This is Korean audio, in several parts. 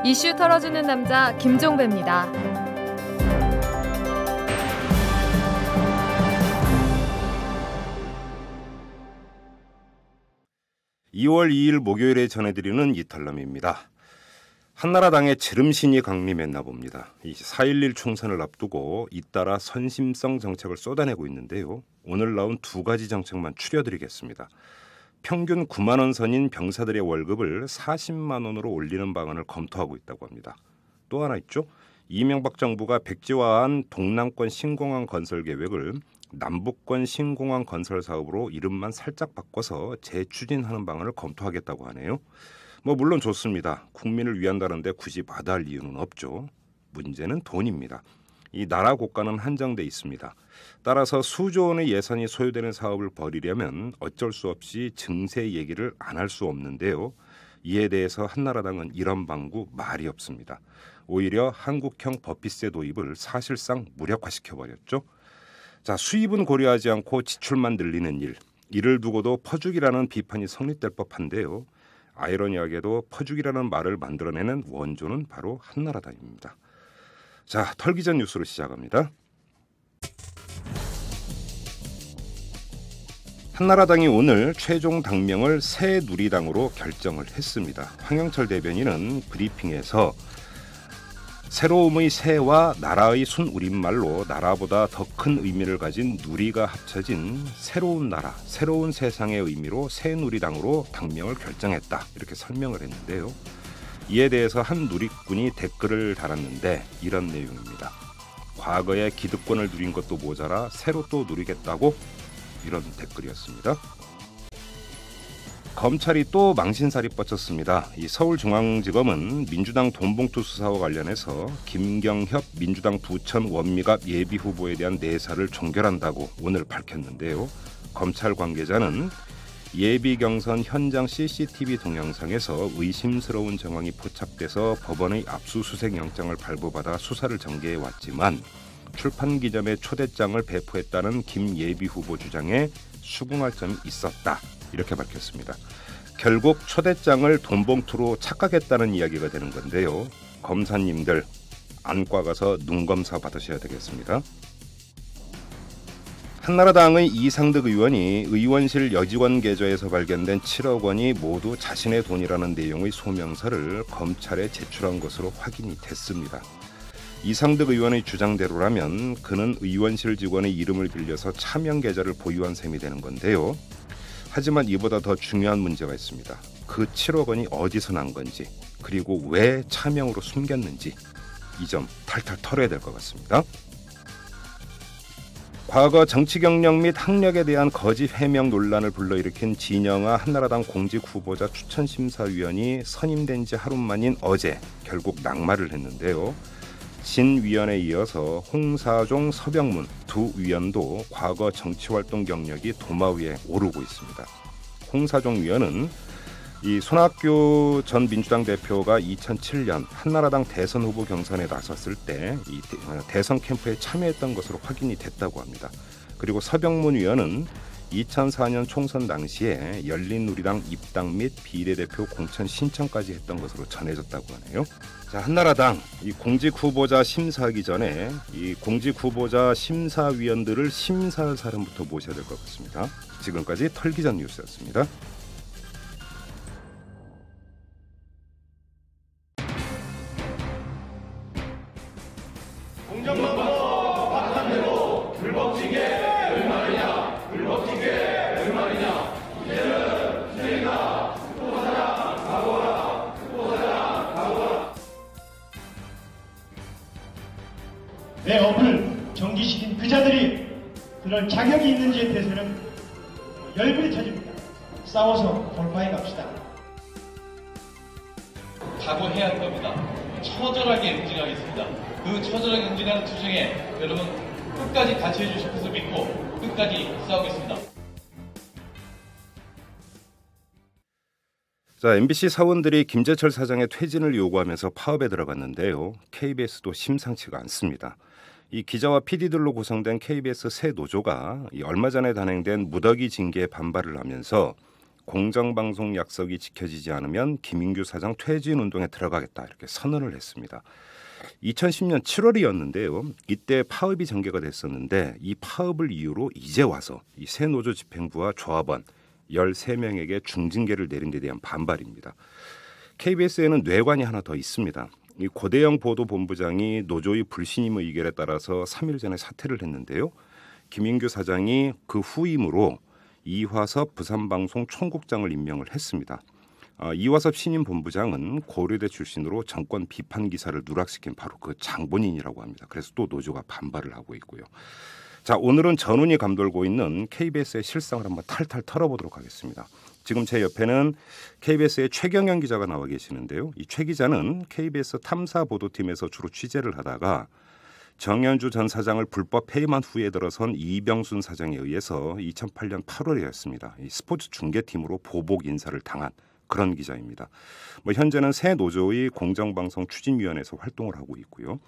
이슈 털어주는 남자 김종배입니다. 2월 2일 목요일에 전해드리는 이탈남입니다. 한나라당의 지름신이 강림했나 봅니다. 이 4.11 총선을 앞두고 잇따라 선심성 정책을 쏟아내고 있는데요. 오늘 나온 두 가지 정책만 추려드리겠습니다. 평균 9만 원 선인 병사들의 월급을 40만 원으로 올리는 방안을 검토하고 있다고 합니다. 또 하나 있죠. 이명박 정부가 백지화한 동남권 신공항 건설 계획을 남북권 신공항 건설 사업으로 이름만 살짝 바꿔서 재추진하는 방안을 검토하겠다고 하네요. 물론 좋습니다. 국민을 위한다는데 굳이 마다할 이유는 없죠. 문제는 돈입니다. 이 나라 국가는 한정돼 있습니다. 따라서 수조 원의 예산이 소요되는 사업을 벌이려면 어쩔 수 없이 증세 얘기를 안 할 수 없는데요. 이에 대해서 한나라당은 이런 방구 말이 없습니다. 오히려 한국형 버피세 도입을 사실상 무력화시켜버렸죠. 자, 수입은 고려하지 않고 지출만 늘리는 이를 두고도 퍼주기라는 비판이 성립될 법한데요. 아이러니하게도 퍼주기라는 말을 만들어내는 원조는 바로 한나라당입니다. 자, 털기 전 뉴스로 시작합니다. 한나라당이 오늘 최종 당명을 새누리당으로 결정을 했습니다. 황영철 대변인은 브리핑에서 새로움의 새와 나라의 순우리말로 나라보다 더 큰 의미를 가진 누리가 합쳐진 새로운 나라, 새로운 세상의 의미로 새누리당으로 당명을 결정했다. 이렇게 설명을 했는데요. 이에 대해서 한 누리꾼이 댓글을 달았는데 이런 내용입니다. 과거에 기득권을 누린 것도 모자라 새로 또 누리겠다고? 이런 댓글이었습니다. 검찰이 또 망신살이 뻗쳤습니다. 이 서울중앙지검은 민주당 돈봉투 수사와 관련해서 김경협 민주당 부천 원미갑 예비후보에 대한 내사를 종결한다고 오늘 밝혔는데요. 검찰 관계자는 예비경선 현장 CCTV 동영상에서 의심스러운 정황이 포착돼서 법원의 압수수색 영장을 발부받아 수사를 전개해왔지만 출판기념회 초대장을 배포했다는 김 예비후보 주장에 수긍할 점이 있었다. 이렇게 밝혔습니다. 결국 초대장을 돈봉투로 착각했다는 이야기가 되는 건데요. 검사님들 안과 가서 눈검사 받으셔야 되겠습니다. 한나라당의 이상득 의원이 의원실 여직원 계좌에서 발견된 7억 원이 모두 자신의 돈이라는 내용의 소명서를 검찰에 제출한 것으로 확인이 됐습니다. 이상득 의원의 주장대로라면 그는 의원실 직원의 이름을 빌려서 차명 계좌를 보유한 셈이 되는 건데요. 하지만 이보다 더 중요한 문제가 있습니다. 그 7억 원이 어디서 난 건지, 그리고 왜 차명으로 숨겼는지 이 점 탈탈 털어야 될 것 같습니다. 과거 정치 경력 및 학력에 대한 거짓 해명 논란을 불러일으킨 진영아 한나라당 공직 후보자 추천심사위원이 선임된 지 하루 만인 어제 결국 낙마를 했는데요. 진 위원에 이어서 홍사종, 서병문 두 위원도 과거 정치활동 경력이 도마 위에 오르고 있습니다. 홍사종 위원은 이 손학규 전 민주당 대표가 2007년 한나라당 대선 후보 경선에 나섰을 때 이 대선 캠프에 참여했던 것으로 확인이 됐다고 합니다. 그리고 서병문 위원은 2004년 총선 당시에 열린우리당 입당 및 비례대표 공천 신청까지 했던 것으로 전해졌다고 하네요. 자, 한나라당 이 공직 후보자 심사하기 전에 이 공직 후보자 심사위원들을 심사할 사람부터 모셔야 될 것 같습니다. 지금까지 털기 전 뉴스였습니다. 공정방송 박한대로 불법징계 얼마냐 불법징계 얼마냐 이제는 수행이다 특보사장 각오하라 특보사장 각오하라. 내 업을 정지시킨 그 자들이 그럴 자격이 있는지에 대해서는 열불이 터집니다. 싸워서 돌파해 갑시다. 각오해야 할 겁니다. 처절하게 응징하겠습니다. 그 처절하게 응징하는 투쟁에 여러분 끝까지 같이 해주실 것을 믿고 끝까지 싸우겠습니다. 자, MBC 사원들이 김재철 사장의 퇴진을 요구하면서 파업에 들어갔는데요. KBS도 심상치가 않습니다. 이 기자와 PD들로 구성된 KBS 새 노조가 얼마 전에 단행된 무더기 징계에 반발을 하면서 공정방송 약속이 지켜지지 않으면 김인규 사장 퇴진 운동에 들어가겠다 이렇게 선언을 했습니다. 2010년 7월이었는데요. 이때 파업이 전개가 됐었는데 이 파업을 이유로 이제 와서 이 새 노조 집행부와 조합원 13명에게 중징계를 내린 데 대한 반발입니다. KBS에는 뇌관이 하나 더 있습니다. 이 고대영 보도본부장이 노조의 불신임 의결에 따라서 3일 전에 사퇴를 했는데요. 김인규 사장이 그 후임으로 이화섭 부산방송 총국장을 임명을 했습니다. 이화섭 신임 본부장은 고려대 출신으로 정권 비판 기사를 누락시킨 바로 그 장본인이라고 합니다. 그래서 또 노조가 반발을 하고 있고요. 자, 오늘은 전운이 감돌고 있는 KBS의 실상을 한번 탈탈 털어보도록 하겠습니다. 지금 제 옆에는 KBS의 최경영 기자가 나와 계시는데요. 이 최 기자는 KBS 탐사보도팀에서 주로 취재를 하다가 정현주 전 사장을 불법 해임한 후에 들어선 이병순 사장에 의해서 2008년 8월이었습니다. 이 스포츠 중계팀으로 보복 인사를 당한 그런 기자입니다. 현재는 새 노조의 공정방송 추진위원회에서 활동을 하고 있고요.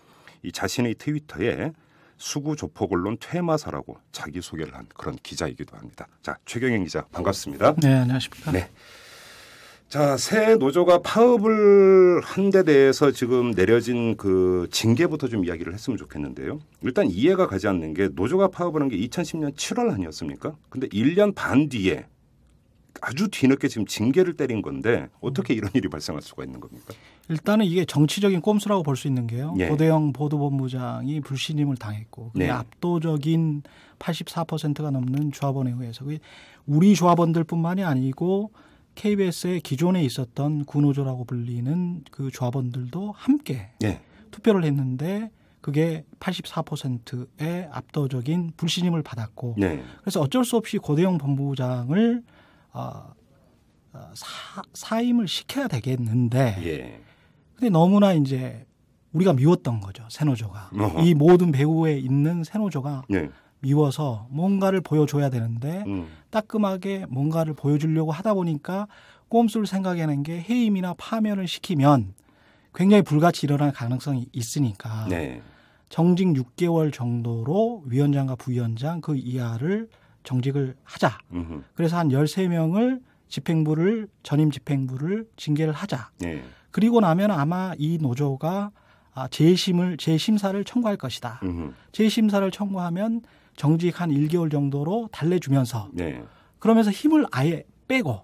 이 자신의 트위터에 수구 조폭 언론 퇴마사라고 자기소개를 한 그런 기자이기도 합니다. 자, 최경영 기자 반갑습니다. 네, 안녕하십니까. 네. 자, 새 노조가 파업을 한 데 대해서 지금 내려진 그 징계부터 좀 이야기를 했으면 좋겠는데요. 일단 이해가 가지 않는 게 노조가 파업을 한 게 2010년 7월 아니었습니까? 근데 1년 반 뒤에 아주 뒤늦게 지금 징계를 때린 건데 어떻게 이런 일이 발생할 수가 있는 겁니까? 일단은 이게 정치적인 꼼수라고 볼 수 있는 게요. 예. 고대영 보도본부장이 불신임을 당했고 그게 네. 압도적인 84%가 넘는 조합원에 의해서 우리 조합원들뿐만이 아니고 KBS의 기존에 있었던 구노조라고 불리는 그 조합원들도 함께 예. 투표를 했는데 그게 84%의 압도적인 불신임을 받았고 네. 그래서 어쩔 수 없이 고대영 본부장을 사임을 시켜야 되겠는데 예. 근데 너무나 이제 우리가 미웠던 거죠. 새노조가. 이 모든 배후에 있는 새노조가 예. 미워서 뭔가를 보여줘야 되는데 따끔하게 뭔가를 보여주려고 하다 보니까 꼼수를 생각해낸 게 해임이나 파면을 시키면 굉장히 불같이 일어날 가능성이 있으니까 네. 정직 6개월 정도로 위원장과 부위원장 그 이하를 정직을 하자. 그래서 한 13명을 전임 집행부를 징계를 하자. 네. 그리고 나면 아마 이 노조가 재심사를 청구할 것이다. 재심사를 청구하면 정직 한 1개월 정도로 달래주면서 네. 그러면서 힘을 아예 빼고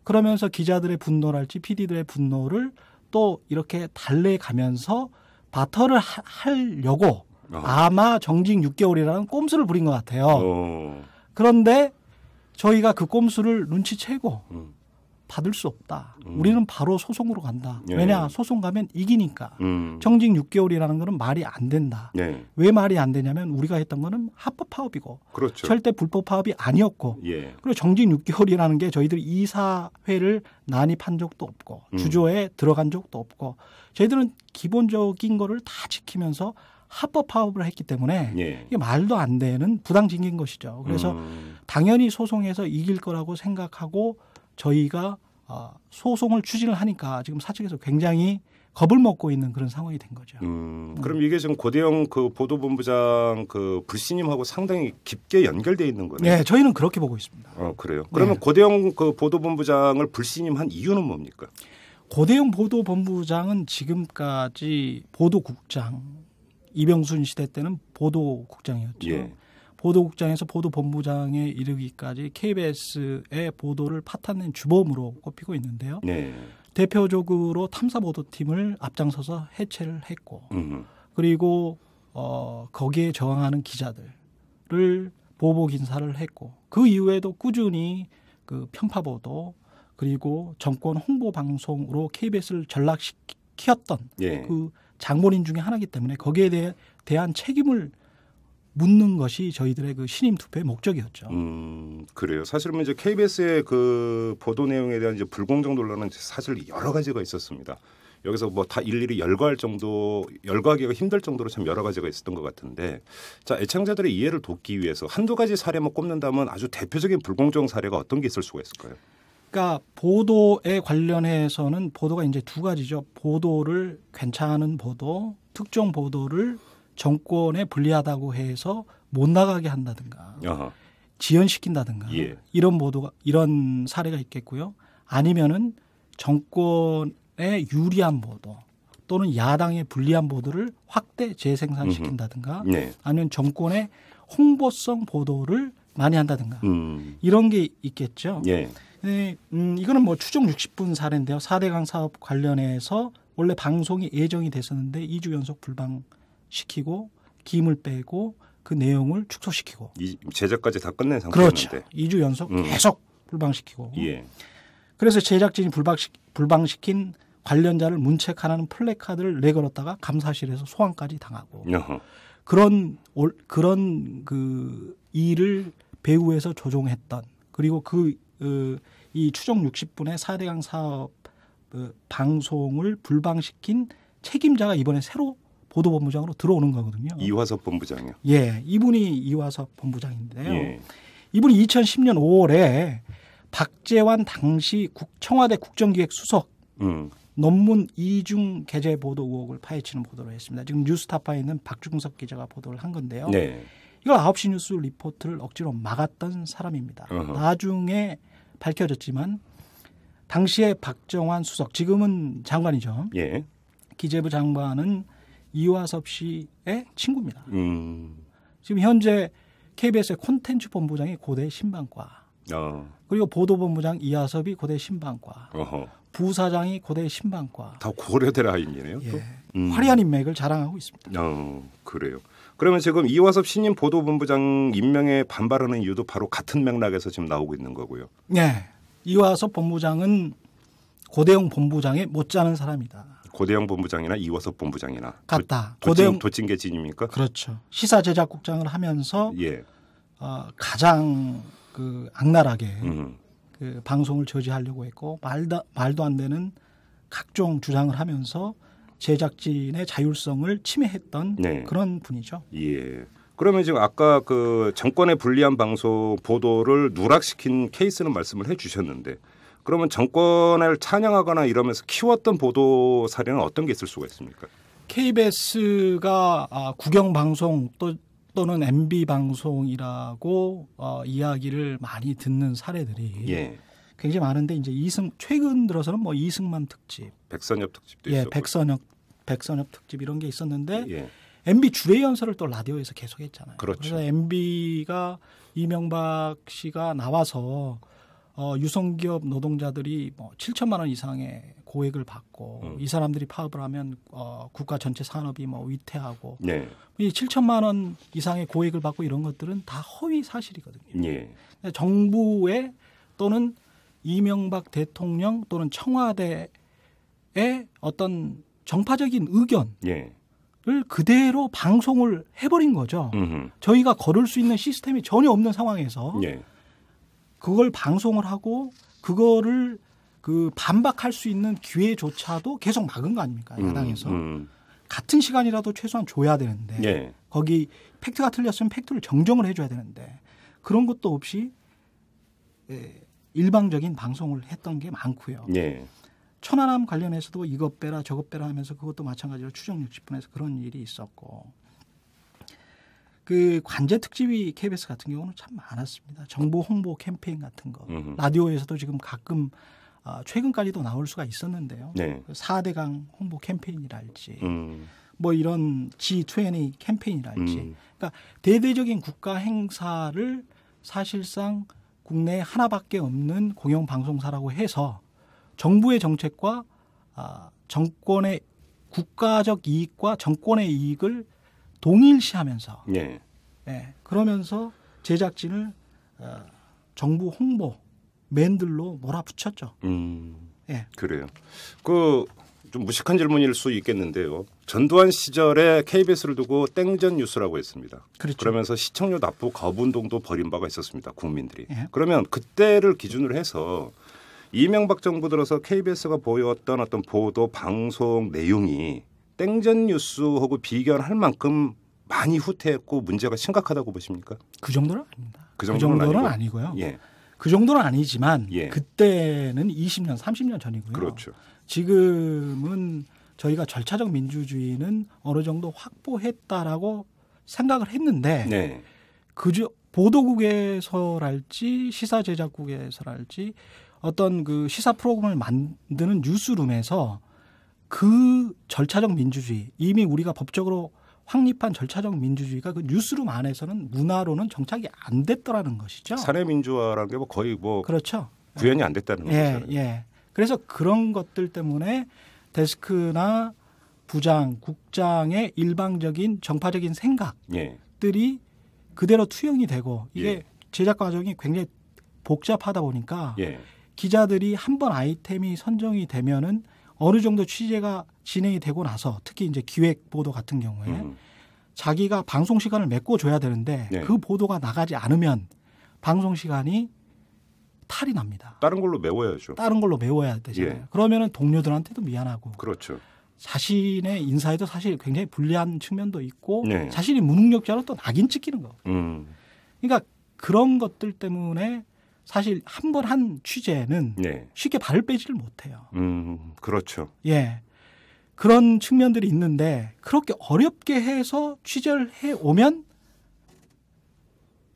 그러면서 기자들의 분노랄지 PD들의 분노를 또 이렇게 달래가면서 바터를 하려고 아마 정직 6개월이라는 꼼수를 부린 것 같아요. 그런데 저희가 그 꼼수를 눈치채고 받을 수 없다. 우리는 바로 소송으로 간다. 예. 왜냐? 소송 가면 이기니까. 정직 6개월이라는 거는 말이 안 된다. 네. 왜 말이 안 되냐면 우리가 했던 거는 합법 파업이고 그렇죠. 절대 불법 파업이 아니었고 예. 그리고 정직 6개월이라는 게 저희들이 이사회를 난입한 적도 없고 주조에 들어간 적도 없고 저희들은 기본적인 거를 다 지키면서 합법 파업을 했기 때문에 예. 이게 말도 안 되는 부당징계인 것이죠. 그래서 당연히 소송에서 이길 거라고 생각하고 저희가 소송을 추진을 하니까 지금 사측에서 굉장히 겁을 먹고 있는 그런 상황이 된 거죠. 그럼 이게 지금 고대영 그 보도본부장 그 불신임하고 상당히 깊게 연결돼 있는 거네요. 네, 저희는 그렇게 보고 있습니다. 그래요. 그러면 네. 고대영 그 보도본부장을 불신임한 이유는 뭡니까? 고대영 보도본부장은 지금까지 보도국장, 이병순 시대 때는 보도국장이었죠. 예. 보도국장에서 보도본부장에 이르기까지 KBS의 보도를 파탄낸 주범으로 꼽히고 있는데요. 네. 대표적으로 탐사보도팀을 앞장서서 해체를 했고 그리고 거기에 저항하는 기자들을 보복 인사를 했고 그 이후에도 꾸준히 그 편파보도 그리고 정권 홍보 방송으로 KBS를 전락시켰던 예. 그 장본인 중에 하나이기 때문에 거기에 대한 책임을 묻는 것이 저희들의 그 신임 투표의 목적이었죠. 그래요. 사실은 이제 KBS의 그 보도 내용에 대한 이제 불공정 논란은 사실 여러 가지가 있었습니다. 여기서 뭐 다 일일이 열거하기가 힘들 정도로 참 여러 가지가 있었던 것 같은데, 자, 애청자들의 이해를 돕기 위해서 한두 가지 사례만 꼽는다면 아주 대표적인 불공정 사례가 어떤 게 있을 수가 있을까요? 그러니까 보도에 관련해서는 보도가 이제 두 가지죠. 보도를 괜찮은 보도, 특정 보도를 정권에 불리하다고 해서 못 나가게 한다든가. 아하. 지연시킨다든가 예. 이런 사례가 있겠고요. 아니면은 정권에 유리한 보도 또는 야당에 불리한 보도를 확대 재생산시킨다든가 네. 아니면 정권의 홍보성 보도를 많이 한다든가 이런 게 있겠죠. 예. 네, 이거는 뭐 추정 60분 사례인데요. 4대강 사업 관련해서 원래 방송이 예정이 됐었는데 2주 연속 불방시키고 김을 빼고 그 내용을 축소시키고 제작까지 다 끝낸 상태였는데. 그렇죠. 2주 연속 계속 불방시키고 예. 그래서 제작진이 불방시킨 관련자를 문책하라는 플래카드를 내걸었다가 감사실에서 소환까지 당하고 어허. 그런 그 일을 배후에서 조종했던 그리고 이 추정 60분의 4대강 사업 방송을 불방시킨 책임자가 이번에 새로 보도본부장으로 들어오는 거거든요. 이화섭 본부장이요. 예, 이분이 이화섭 본부장인데요. 예. 이분이 2010년 5월에 박재환 당시 청와대 국정기획 수석 논문 이중 게재 보도 의혹을 파헤치는 보도를 했습니다. 지금 뉴스타파에 있는 박중석 기자가 보도를 한 건데요. 네. 이걸 9시 뉴스 리포트를 억지로 막았던 사람입니다. 나중에 밝혀졌지만 당시에 박정환 수석, 지금은 장관이죠. 예. 기재부 장관은 이화섭 씨의 친구입니다. 지금 현재 KBS의 콘텐츠 본부장이 고대 신방과 그리고 보도본부장 이화섭이 고대 신방과 부사장이 고대 신방과 다 고려대 라인이네요. 예. 또? 화려한 인맥을 자랑하고 있습니다. 그래요. 그러면 지금 이화섭 신임 보도본부장 임명에 반발하는 이유도 바로 같은 맥락에서 지금 나오고 있는 거고요. 네. 이화섭 본부장은 고대영 본부장에 못지않은 사람이다. 고대영 본부장이나 이화섭 본부장이나 같다. 도찐개 진입니까? 그렇죠. 시사제작국장을 하면서 예. 가장 그 악랄하게 그 방송을 저지하려고 했고 말도 안 되는 각종 주장을 하면서 제작진의 자율성을 침해했던 네. 그런 분이죠. 예. 그러면 지금 아까 그 정권의 불리한 방송 보도를 누락시킨 케이스는 말씀을 해주셨는데 그러면 정권을 찬양하거나 이러면서 키웠던 보도 사례는 어떤 게 있을 수가 있습니까? KBS가 국영방송 또는 MB방송이라고 이야기를 많이 듣는 사례들이 예. 굉장히 많은데 이제 최근 들어서는 뭐 이승만 특집, 백선엽 특집도 예, 있었고, 백선엽 특집 이런 게 있었는데 예. MB 주례 연설을 또 라디오에서 계속했잖아요. 그렇죠. 그래서 MB가 이명박 씨가 나와서 유성기업 노동자들이 뭐 7천만 원 이상의 고액을 받고 이 사람들이 파업을 하면 국가 전체 산업이 뭐 위태하고 네. 이 7천만 원 이상의 고액을 받고 이런 것들은 다 허위 사실이거든요. 예. 정부의 또는 이명박 대통령 또는 청와대의 어떤 정파적인 의견을 예. 그대로 방송을 해버린 거죠. 저희가 걸을 수 있는 시스템이 전혀 없는 상황에서 예. 그걸 방송을 하고 그거를 그 반박할 수 있는 기회조차도 계속 막은 거 아닙니까? 야당에서. 같은 시간이라도 최소한 줘야 되는데 예. 거기 팩트가 틀렸으면 팩트를 정정을 해줘야 되는데 그런 것도 없이 일방적인 방송을 했던 게 많고요. 예. 천안함 관련해서도 이것 빼라 저것 빼라 하면서 그것도 마찬가지로 추정 60분에서 그런 일이 있었고 그 관제 특집이 KBS 같은 경우는 참 많았습니다. 정보 홍보 캠페인 같은 거. 라디오에서도 지금 가끔 최근까지도 나올 수가 있었는데요. 네. 4대강 홍보 캠페인이랄지 뭐 이런 G20 캠페인이랄지 그러니까 대대적인 국가 행사를 사실상 국내에 하나밖에 없는 공영방송사라고 해서 정부의 정책과 정권의 국가적 이익과 정권의 이익을 동일시하면서 네. 예, 그러면서 제작진을 정부 홍보 맨들로 몰아붙였죠. 예. 그래요. 좀 무식한 질문일 수 있겠는데요. 전두환 시절에 KBS를 두고 땡전 뉴스라고 했습니다. 그렇죠. 그러면서 시청료 납부 거부 운동도 벌인 바가 있었습니다. 국민들이. 예. 그러면 그때를 기준으로 해서 이명박 정부 들어서 KBS가 보여왔던 어떤 보도 방송 내용이 땡전 뉴스하고 비교할 만큼 많이 후퇴했고 문제가 심각하다고 보십니까? 그 정도는 아닙니다. 그 정도는 아니고요. 예. 그 정도는 아니지만 예. 그때는 20년, 30년 전이고요. 그렇죠. 지금은 저희가 절차적 민주주의는 어느 정도 확보했다라고 생각을 했는데 네. 그저 보도국에서랄지 시사 제작국에서랄지 어떤 그 시사 프로그램을 만드는 뉴스룸에서 그 절차적 민주주의, 이미 우리가 법적으로 확립한 절차적 민주주의가 그 뉴스룸 안에서는 문화로는 정착이 안 됐더라는 것이죠. 사내 민주화라는 게 뭐 거의 뭐 그렇죠. 구현이 안 됐다는 거죠. 예. 그래서 그런 것들 때문에 데스크나 부장, 국장의 일방적인 정파적인 생각들이 그대로 투영이 되고 이게 제작 과정이 굉장히 복잡하다 보니까 기자들이 한 번 아이템이 선정이 되면은 어느 정도 취재가 진행이 되고 나서 특히 이제 기획 보도 같은 경우에 자기가 방송 시간을 메꿔줘야 되는데 그 보도가 나가지 않으면 방송 시간이 탈이 납니다. 다른 걸로 메워야죠. 다른 걸로 메워야 되잖아요. 그러면은 동료들한테도 미안하고. 그렇죠. 자신의 인사에도 사실 굉장히 불리한 측면도 있고 자신이 무능력자로 또 낙인 찍히는 거. 그러니까 그런 것들 때문에 사실 한 번 한 취재는 쉽게 발을 빼지를 못해요. 그렇죠. 예. 그런 측면들이 있는데 그렇게 어렵게 해서 취재를 해오면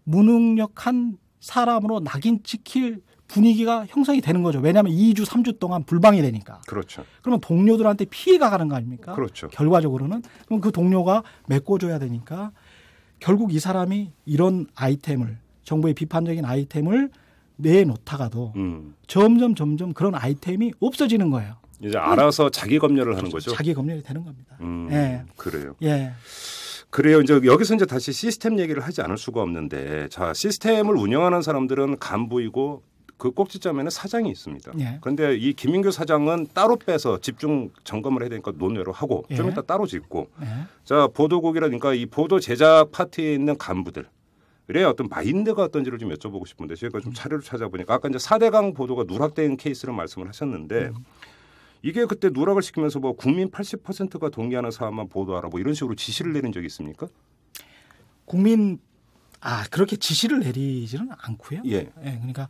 무능력한 사람으로 낙인 찍힐 분위기가 형성이 되는 거죠. 왜냐하면 2주, 3주 동안 불방이 되니까. 그렇죠. 그러면 동료들한테 피해가 가는 거 아닙니까? 그렇죠. 결과적으로는. 그럼 그 동료가 메꿔줘야 되니까 결국 이 사람이 이런 아이템을 정부의 비판적인 아이템을 내놓다가도 점점 그런 아이템이 없어지는 거예요. 이제 알아서 자기 검열을 하는 거죠. 자기 검열이 되는 겁니다. 그래요. 예. 그래요. 이제 여기서 이제 다시 시스템 얘기를 하지 않을 수가 없는데, 자, 시스템을 운영하는 사람들은 간부이고 그 꼭지점에는 사장이 있습니다. 그런데 이 김민규 사장은 따로 빼서 집중 점검을 해야 되니까 논외로 하고 좀 이따 따로 짓고, 자, 보도국이라니까 이 보도 제작 파트에 있는 간부들. 의 어떤 마인드가 어떤지를 좀 여쭤보고 싶은데 저희가 좀 자료를 찾아보니까 아까 이제 4대강 보도가 누락된 케이스를 말씀을 하셨는데 이게 그때 누락을 시키면서 뭐 국민 80%가 동의하는 사안만 보도하라 뭐 이런 식으로 지시를 내린 적이 있습니까? 그렇게 지시를 내리지는 않고요. 그러니까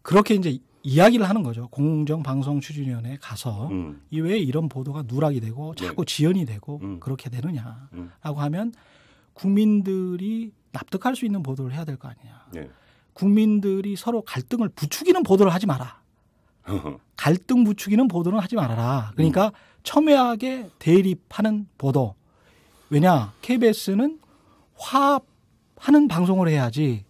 그렇게 이제 이야기를 하는 거죠. 공정방송추진위원회에 가서 왜 이런 보도가 누락이 되고 자꾸 지연이 되고 그렇게 되느냐라고 하면 국민들이 납득할 수 있는 보도를 해야 될 거 아니냐. 국민들이 서로 갈등을 부추기는 보도를 하지 마라. 갈등 부추기는 보도는 하지 말아라. 그러니까 첨예하게 대립하는 보도. 왜냐? KBS는 화합하는 방송을 해야지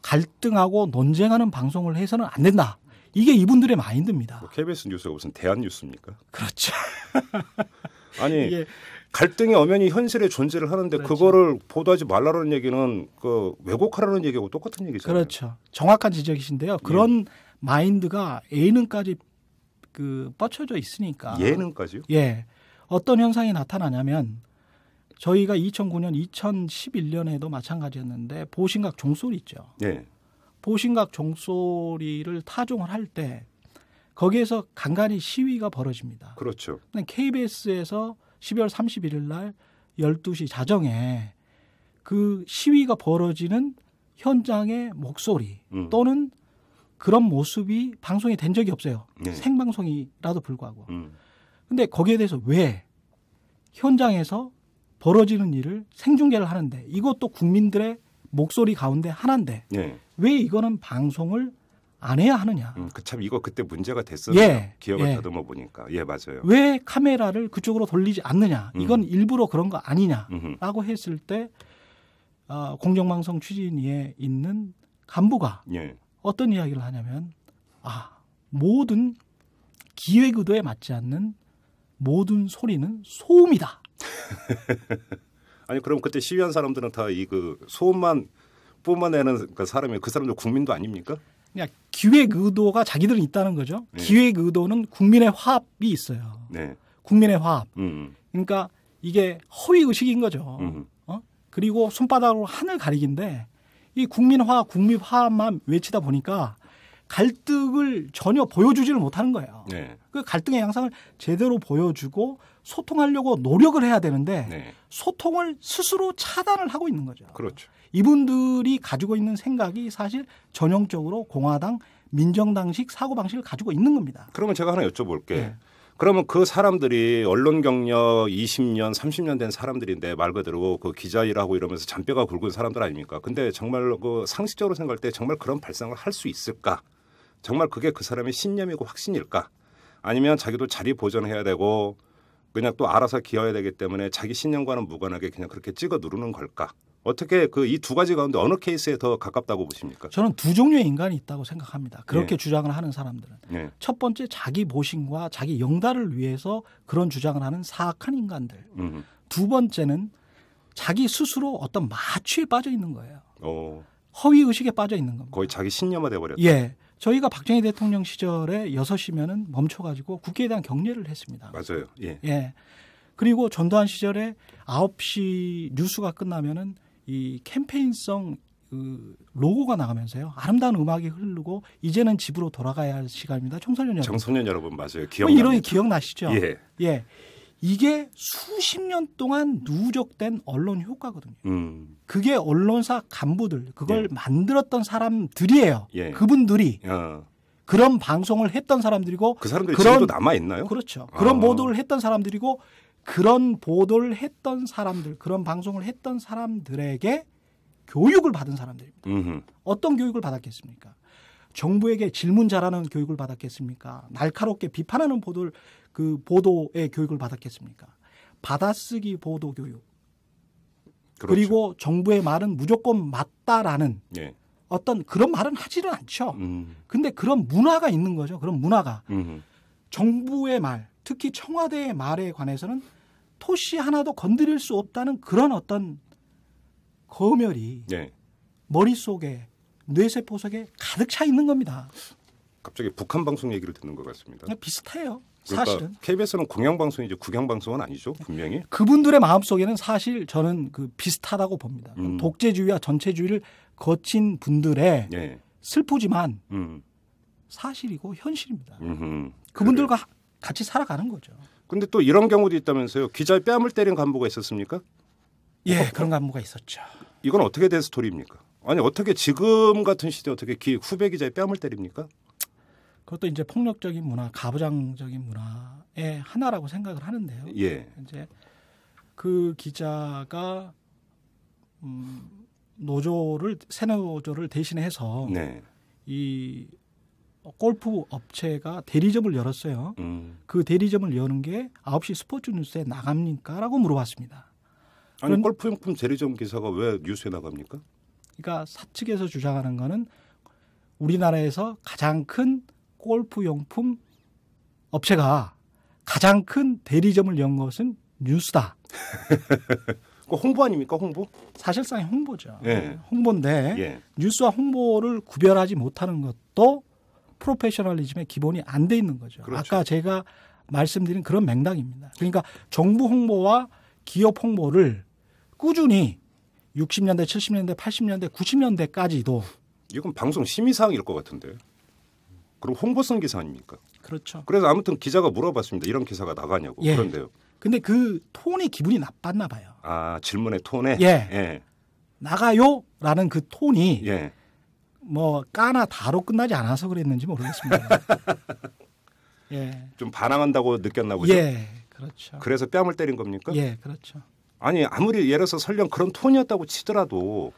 갈등하고 논쟁하는 방송을 해서는 안 된다. 이게 이분들의 마인드입니다. KBS 뉴스가 무슨 대한뉴스입니까? 그렇죠. 아니 이게 갈등이 엄연히 현실에 존재를 하는데 그거를 보도하지 말라는 얘기는 그 왜곡하라는 얘기하고 똑같은 얘기잖아요. 그렇죠. 정확한 지적이신데요. 그런 마인드가 예능까지 뻗쳐져 있으니까. 예능까지요? 예. 어떤 현상이 나타나냐면 저희가 2009년, 2011년에도 마찬가지였는데 보신각 종소리 있죠. 보신각 종소리를 타종을 할 때 거기에서 간간히 시위가 벌어집니다. 그렇죠. KBS에서 12월 31일 날 12시 자정에 그 시위가 벌어지는 현장의 목소리 또는 그런 모습이 방송이 된 적이 없어요. 생방송이라도 불구하고. 근데 거기에 대해서 왜 현장에서 벌어지는 일을 생중계를 하는데 이것도 국민들의 목소리 가운데 하나인데 왜 이거는 방송을 안 해야 하느냐. 참 이거 그때 문제가 됐었네요. 기억을 다듬어 보니까. 맞아요. 왜 카메라를 그쪽으로 돌리지 않느냐. 이건 일부러 그런 거 아니냐라고 했을 때 공정방송 추진위에 있는 간부가 어떤 이야기를 하냐면 모든 기획 의도에 맞지 않는 모든 소리는 소음이다. 아니 그럼 그때 시위한 사람들은 다 이 그 소음만 뿜어내는 그 사람이 그 사람들 국민도 아닙니까? 그냥 기획 의도가 자기들은 있다는 거죠. 기획 의도는 국민의 화합이 있어요. 국민의 화합. 그러니까 이게 허위 의식인 거죠. 그리고 손바닥으로 하늘 가리기인데 이 국민 화합, 국민 화합만 외치다 보니까 갈등을 전혀 보여주지를 못하는 거예요. 그 갈등의 양상을 제대로 보여주고 소통하려고 노력을 해야 되는데 소통을 스스로 차단을 하고 있는 거죠. 그렇죠. 이분들이 가지고 있는 생각이 사실 전형적으로 공화당, 민정당식 사고방식을 가지고 있는 겁니다. 그러면 제가 하나 여쭤볼게. 그러면 그 사람들이 언론 경력 20년, 30년 된 사람들인데 말 그대로 그 기자 일하고 이러면서 잔뼈가 굵은 사람들 아닙니까? 근데 정말 그 상식적으로 생각할 때 정말 그런 발상을 할 수 있을까? 정말 그게 그 사람의 신념이고 확신일까? 아니면 자기도 자리 보존해야 되고 그냥 또 알아서 기여해야 되기 때문에 자기 신념과는 무관하게 그냥 그렇게 찍어 누르는 걸까? 어떻게 그 이 두 가지 가운데 어느 케이스에 더 가깝다고 보십니까? 저는 두 종류의 인간이 있다고 생각합니다. 그렇게 예. 주장을 하는 사람들은. 예. 첫 번째 자기 모신과 자기 영달을 위해서 그런 주장을 하는 사악한 인간들. 두 번째는 자기 스스로 어떤 마취에 빠져 있는 거예요. 허위 의식에 빠져 있는 겁니다. 거의 자기 신념화 돼버렸다. 예. 저희가 박정희 대통령 시절에 6시면은 멈춰가지고 국회에 대한 격려를 했습니다. 맞아요. 예. 예. 그리고 전두환 시절에 9시 뉴스가 끝나면은 이 캠페인성 그 로고가 나가면서요. 아름다운 음악이 흐르고 이제는 집으로 돌아가야 할 시간입니다. 청소년 여러분. 청소년 여러분 맞아요. 이런 기억나시죠? 예. 예. 이게 수십 년 동안 누적된 언론 효과거든요. 그게 언론사 간부들, 그걸 만들었던 사람들이에요. 예. 그분들이 그런 방송을 했던 사람들이고 그 사람들이 지금도 남아 있나요? 그렇죠. 그런 보도를 했던 사람들이고 그런 보도를 했던 사람들, 그런 방송을 했던 사람들에게 교육을 받은 사람들입니다. 어떤 교육을 받았겠습니까? 정부에게 질문 잘하는 교육을 받았겠습니까? 날카롭게 비판하는 보도의 교육을 받았겠습니까? 받아쓰기 보도 교육. 그렇죠. 그리고 정부의 말은 무조건 맞다라는 예. 어떤 그런 말은 하지는 않죠. 근데 그런 문화가 있는 거죠. 그런 문화가. 정부의 말, 특히 청와대의 말에 관해서는 토시 하나도 건드릴 수 없다는 그런 어떤 검열이 예. 머릿속에 뇌세포 속에 가득 차 있는 겁니다. 갑자기 북한 방송 얘기를 듣는 것 같습니다. 비슷해요. 그러니까 사실은. KBS는 공영방송이죠. 국영방송은 아니죠. 분명히. 그분들의 마음속에는 사실 저는 그 비슷하다고 봅니다. 독재주의와 전체주의를 거친 분들의 예. 슬프지만 사실이고 현실입니다. 그분들과 같이 살아가는 거죠. 근데 또 이런 경우도 있다면서요. 기자의 뺨을 때린 간부가 있었습니까? 예, 그런 간부가 있었죠. 이건 어떻게 된 스토리입니까? 아니 어떻게 지금 같은 시대에 어떻게 후배 기자의 뺨을 때립니까? 그것도 이제 폭력적인 문화, 가부장적인 문화의 하나라고 생각을 하는데요. 예. 이제 그 기자가 새 노조를 대신해서 네. 이 골프 업체가 대리점을 열었어요. 그 대리점을 여는 게 9시 스포츠 뉴스에 나갑니까? 라고 물어봤습니다. 아니 골프용품 대리점 기사가 왜 뉴스에 나갑니까? 그러니까 사측에서 주장하는 거는 우리나라에서 가장 큰 골프용품 업체가 가장 큰 대리점을 연 것은 뉴스다. 그 홍보 아닙니까? 홍보? 사실상의 홍보죠. 예. 홍보인데 예. 뉴스와 홍보를 구별하지 못하는 것도 프로페셔널리즘의 기본이 안 돼 있는 거죠. 그렇죠. 아까 제가 말씀드린 그런 맥락입니다. 그러니까 정부 홍보와 기업 홍보를 꾸준히 60년대, 70년대, 80년대, 90년대까지도 이건 방송 심의사항일 것 같은데. 그럼 홍보성 기사 아닙니까? 그렇죠. 그래서 아무튼 기자가 물어봤습니다. 이런 기사가 나가냐고. 예. 그런데요. 근데 그 톤이 기분이 나빴나 봐요. 아 질문의 톤에. 예. 예. 나가요라는 그 톤이 예. 뭐 까나 다로 끝나지 않아서 그랬는지 모르겠습니다. 예. 좀 반항한다고 느꼈나 보죠. 예. 그렇죠. 그래서 뺨을 때린 겁니까? 예, 그렇죠. 아니 아무리 예를 들어서 설령 그런 톤이었다고 치더라도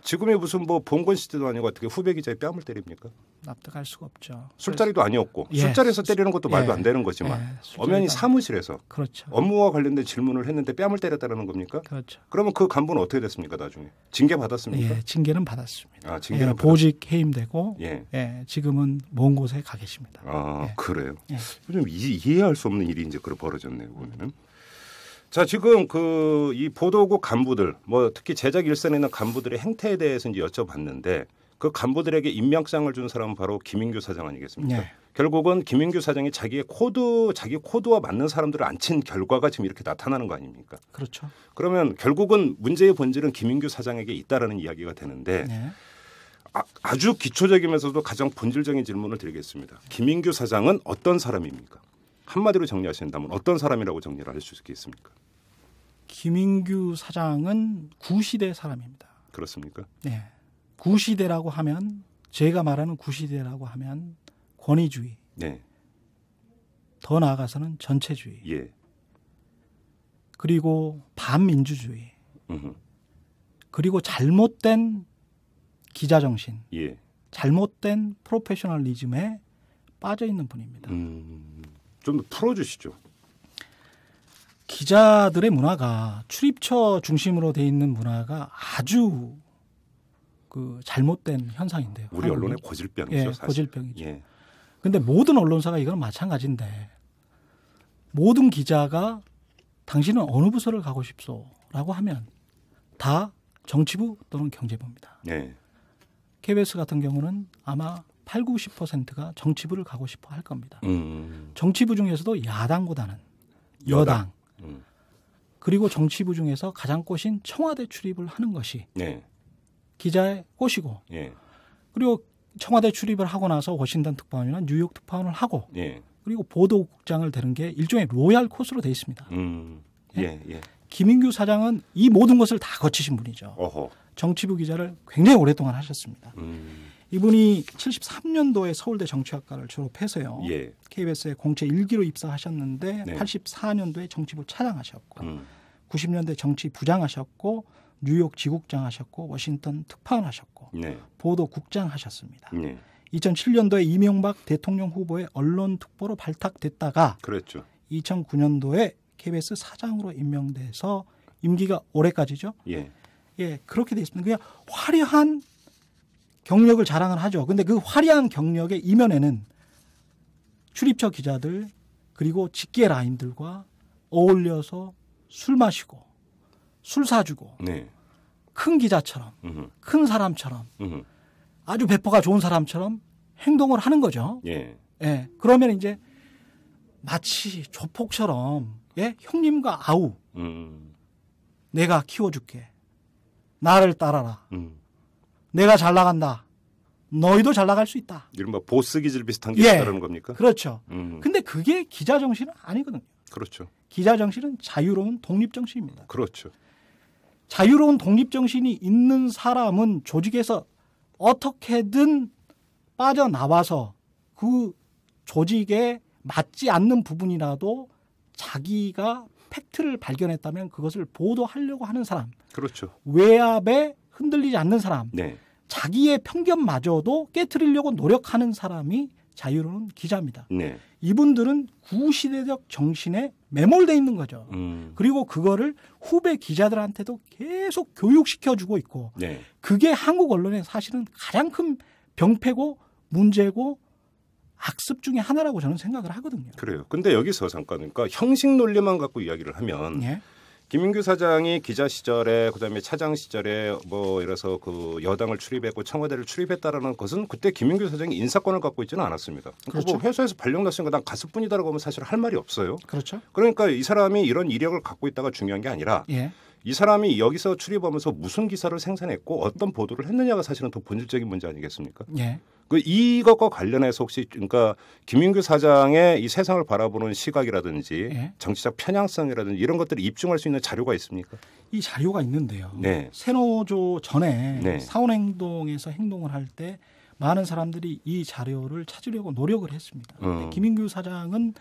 지금의 무슨 뭐 봉건 시대도 아니고 어떻게 후배 기자의 뺨을 때립니까? 납득할 수가 없죠. 술자리도 아니었고 예. 술자리에서 때리는 것도 말도 안 되는 거지만 술자리도 엄연히 사무실에서 그렇죠. 업무와 관련된 질문을 했는데 뺨을 때렸다는 겁니까? 그렇죠. 그러면 그 간부는 어떻게 됐습니까? 나중에 징계 받았습니까? 예, 징계는 받았습니다. 아, 징계는 보직 해임되고 예. 예, 지금은 먼 곳에 가 계십니다. 아 예. 그래요. 예. 좀 이해할 수 없는 일이 이제 그렇게 벌어졌네요. 보면은. 자 지금 그 이 보도국 간부들 뭐 특히 제작 일선에 있는 간부들의 행태에 대해서 이제 여쭤봤는데 그 간부들에게 임명장을 준 사람은 바로 김인규 사장 아니겠습니까? 네. 결국은 김인규 사장이 자기 코드와 맞는 사람들을 앉힌 결과가 지금 이렇게 나타나는 거 아닙니까? 그렇죠. 그러면 결국은 문제의 본질은 김인규 사장에게 있다라는 이야기가 되는데 네. 아주 기초적이면서도 가장 본질적인 질문을 드리겠습니다. 김인규 사장은 어떤 사람입니까? 한마디로 정리하신다면 어떤 사람이라고 정리를 할 수 있겠습니까? 김인규 사장은 구시대 사람입니다. 그렇습니까? 네. 구시대라고 하면 제가 말하는 구시대라고 하면 권위주의, 네. 더 나아가서는 전체주의. 예. 그리고 반민주주의. 음흠. 그리고 잘못된 기자 정신. 예. 잘못된 프로페셔널리즘에 빠져 있는 분입니다. 좀 더 풀어주시죠. 기자들의 문화가 출입처 중심으로 돼 있는 문화가 아주 그 잘못된 현상인데요. 우리 언론의 고질병이죠. 예, 사실. 고질병이죠. 예. 근데 모든 언론사가 이건 마찬가지인데 모든 기자가 당신은 어느 부서를 가고 싶소라고 하면 다 정치부 또는 경제부입니다. 예. KBS 같은 경우는 아마 80-90%가 정치부를 가고 싶어 할 겁니다. 정치부 중에서도 야당보다는 여당. 그리고 정치부 중에서 가장 꽃인 청와대 출입을 하는 것이 예. 기자의 꽃이고 예. 그리고 청와대 출입을 하고 나서 워싱턴 특파원이나 뉴욕 특파원을 하고 예. 그리고 보도국장을 되는 게 일종의 로얄 코스로 돼 있습니다. 예. 예. 김인규 사장은 이 모든 것을 다 거치신 분이죠. 어허. 정치부 기자를 굉장히 오랫동안 하셨습니다. 이분이 73년도에 서울대 정치학과를 졸업해서요. 예. KBS에 공채 1기로 입사하셨는데 네. 84년도에 정치부 차장하셨고 90년대 정치부장하셨고 뉴욕 지국장 하셨고 워싱턴 특파원 하셨고 네. 보도국장 하셨습니다. 네. 2007년도에 이명박 대통령 후보의 언론특보로 발탁됐다가 그랬죠. 2009년도에 KBS 사장으로 임명돼서 임기가 올해까지죠. 예. 예, 그렇게 돼 있습니다. 그냥 화려한 경력을 자랑을 하죠. 근데 그 화려한 경력의 이면에는 출입처 기자들 그리고 직계 라인들과 어울려서 술 마시고 술 사주고 네. 큰 기자처럼 큰 사람처럼 아주 배포가 좋은 사람처럼 행동을 하는 거죠. 예. 예. 그러면 이제 마치 조폭처럼 예? 형님과 아우 내가 키워줄게. 나를 따라라. 내가 잘 나간다. 너희도 잘 나갈 수 있다. 이른바 보스 기질 비슷한 게 예. 있다는 겁니까? 그렇죠. 근데 그게 기자 정신은 아니거든요. 그렇죠. 기자 정신은 자유로운 독립 정신입니다. 그렇죠. 자유로운 독립 정신이 있는 사람은 조직에서 어떻게든 빠져나와서 그 조직에 맞지 않는 부분이라도 자기가 팩트를 발견했다면 그것을 보도하려고 하는 사람. 그렇죠. 외압에 흔들리지 않는 사람. 네. 자기의 편견마저도 깨트리려고 노력하는 사람이 자유로운 기자입니다. 네. 이분들은 구시대적 정신에 매몰돼 있는 거죠. 그리고 그거를 후배 기자들한테도 계속 교육시켜주고 있고 네. 그게 한국 언론의 사실은 가장 큰 병폐고 문제고 악습 중에 하나라고 저는 생각을 하거든요. 그래요. 근데 여기서 잠깐 그러니까 형식 논리만 갖고 이야기를 하면 예. 김인규 사장이 기자 시절에 그다음에 차장 시절에 뭐 이래서 그 여당을 출입했고 청와대를 출입했다라는 것은 그때 김인규 사장이 인사권을 갖고 있지는 않았습니다. 그러니까 그렇죠. 뭐 회사에서 발령났으니까 난 갔을 뿐이다라고 하면 사실 할 말이 없어요. 그렇죠. 그러니까 이 사람이 이런 이력을 갖고 있다가 중요한 게 아니라 예. 이 사람이 여기서 출입하면서 무슨 기사를 생산했고 어떤 보도를 했느냐가 사실은 더 본질적인 문제 아니겠습니까? 예. 그 이것과 관련해서 혹시 그러니까 김인규 사장의 이 세상을 바라보는 시각이라든지 예. 정치적 편향성이라든지 이런 것들을 입증할 수 있는 자료가 있습니까? 이 자료가 있는데요. 네. 세노조 전에 네. 사원행동에서 행동을 할 때 많은 사람들이 이 자료를 찾으려고 노력을 했습니다. 근데 김인규 사장은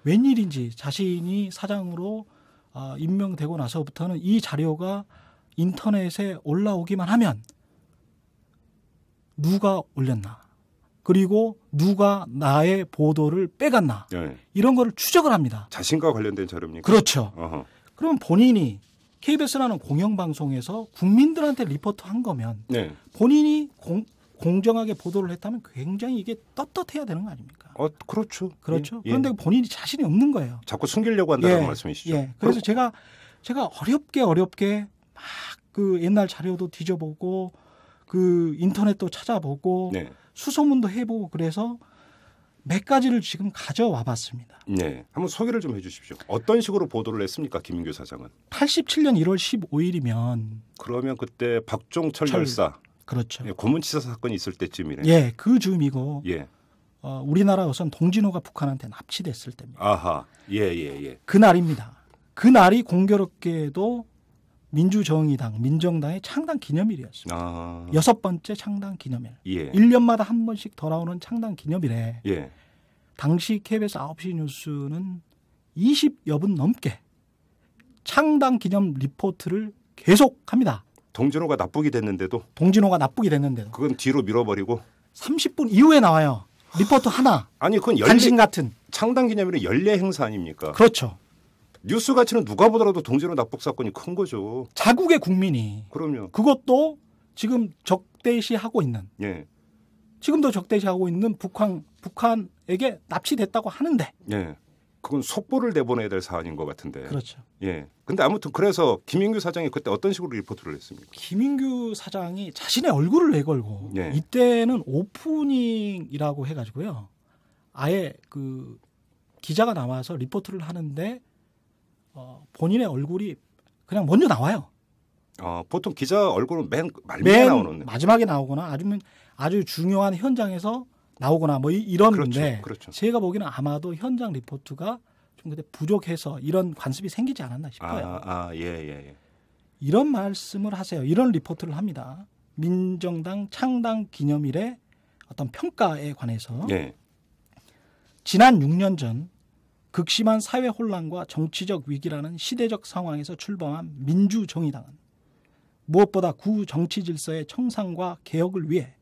웬일인지 자신이 사장으로 임명되고 나서부터는 이 자료가 인터넷에 올라오기만 하면 누가 올렸나 그리고 누가 나의 보도를 빼갔나 네. 이런 거를 추적을 합니다. 자신과 관련된 자료입니까? 그렇죠. 어허. 그러면 본인이 KBS라는 공영방송에서 국민들한테 리포트한 거면 네. 본인이 공정하게 보도를 했다면 굉장히 이게 떳떳해야 되는 거 아닙니까? 그렇죠. 그렇죠. 예. 그런데 본인이 자신이 없는 거예요. 자꾸 숨기려고 한다는 말씀이시죠? 예. 그래서 제가 어렵게 막 그 옛날 자료도 뒤져보고 그 인터넷도 찾아보고 네. 수소문도 해보고 그래서 몇 가지를 지금 가져와 봤습니다. 네. 한번 소개를 좀 해주십시오. 어떤 식으로 보도를 했습니까, 김인규 사장은? 87년 1월 15일이면 그러면 그때 박종철 열사 그렇죠. 고문치사 사건이 있을 때쯤이네. 예, 그 즈음이고 예. 우리나라 우선 동진호가 북한한테 납치됐을 때입니다. 아하. 예. 그 날입니다. 그 날이 공교롭게도 민주정의당, 민정당의 창당 기념일이었습니다. 아. 6번째 창당 기념일. 예. 1년마다 한 번씩 돌아오는 창당 기념일에 예. 당시 KBS 9시 뉴스는 20여 분 넘게 창당 기념 리포트를 계속합니다. 동진호가 납북이 됐는데도 그건 뒤로 밀어버리고 30분 이후에 나와요. 리포트 하나. 아니 그건 간신 같은. 창당 기념일은 연례 행사 아닙니까? 그렇죠. 뉴스 가치는 누가 보더라도 동진호 납북 사건이 큰 거죠. 자국의 국민이. 그럼요. 그것도 지금 적대시하고 있는. 예. 지금도 적대시하고 있는 북한에게 납치됐다고 하는데. 예. 그건 속보를 내보내야 될 사안인 것 같은데. 그렇죠. 예. 근데 아무튼 그래서 김인규 사장이 그때 어떤 식으로 리포트를 했습니까? 김인규 사장이 자신의 얼굴을 내걸고 예. 이때는 오프닝이라고 해가지고요. 아예 그 기자가 나와서 리포트를 하는데 본인의 얼굴이 그냥 먼저 나와요. 보통 기자 얼굴은 맨 말미에 나오는. 마지막에 나오거나 아주 중요한 현장에서 나오거나 뭐 이러는데 그렇죠. 제가 보기에는 아마도 현장 리포트가 좀 그때 부족해서 이런 관습이 생기지 않았나 싶어요. 예. 이런 말씀을 하세요. 이런 리포트를 합니다. 민정당 창당 기념일의 어떤 평가에 관해서 예. 지난 6년 전 극심한 사회 혼란과 정치적 위기라는 시대적 상황에서 출범한 민주정의당은 무엇보다 구 정치 질서의 청산과 개혁을 위해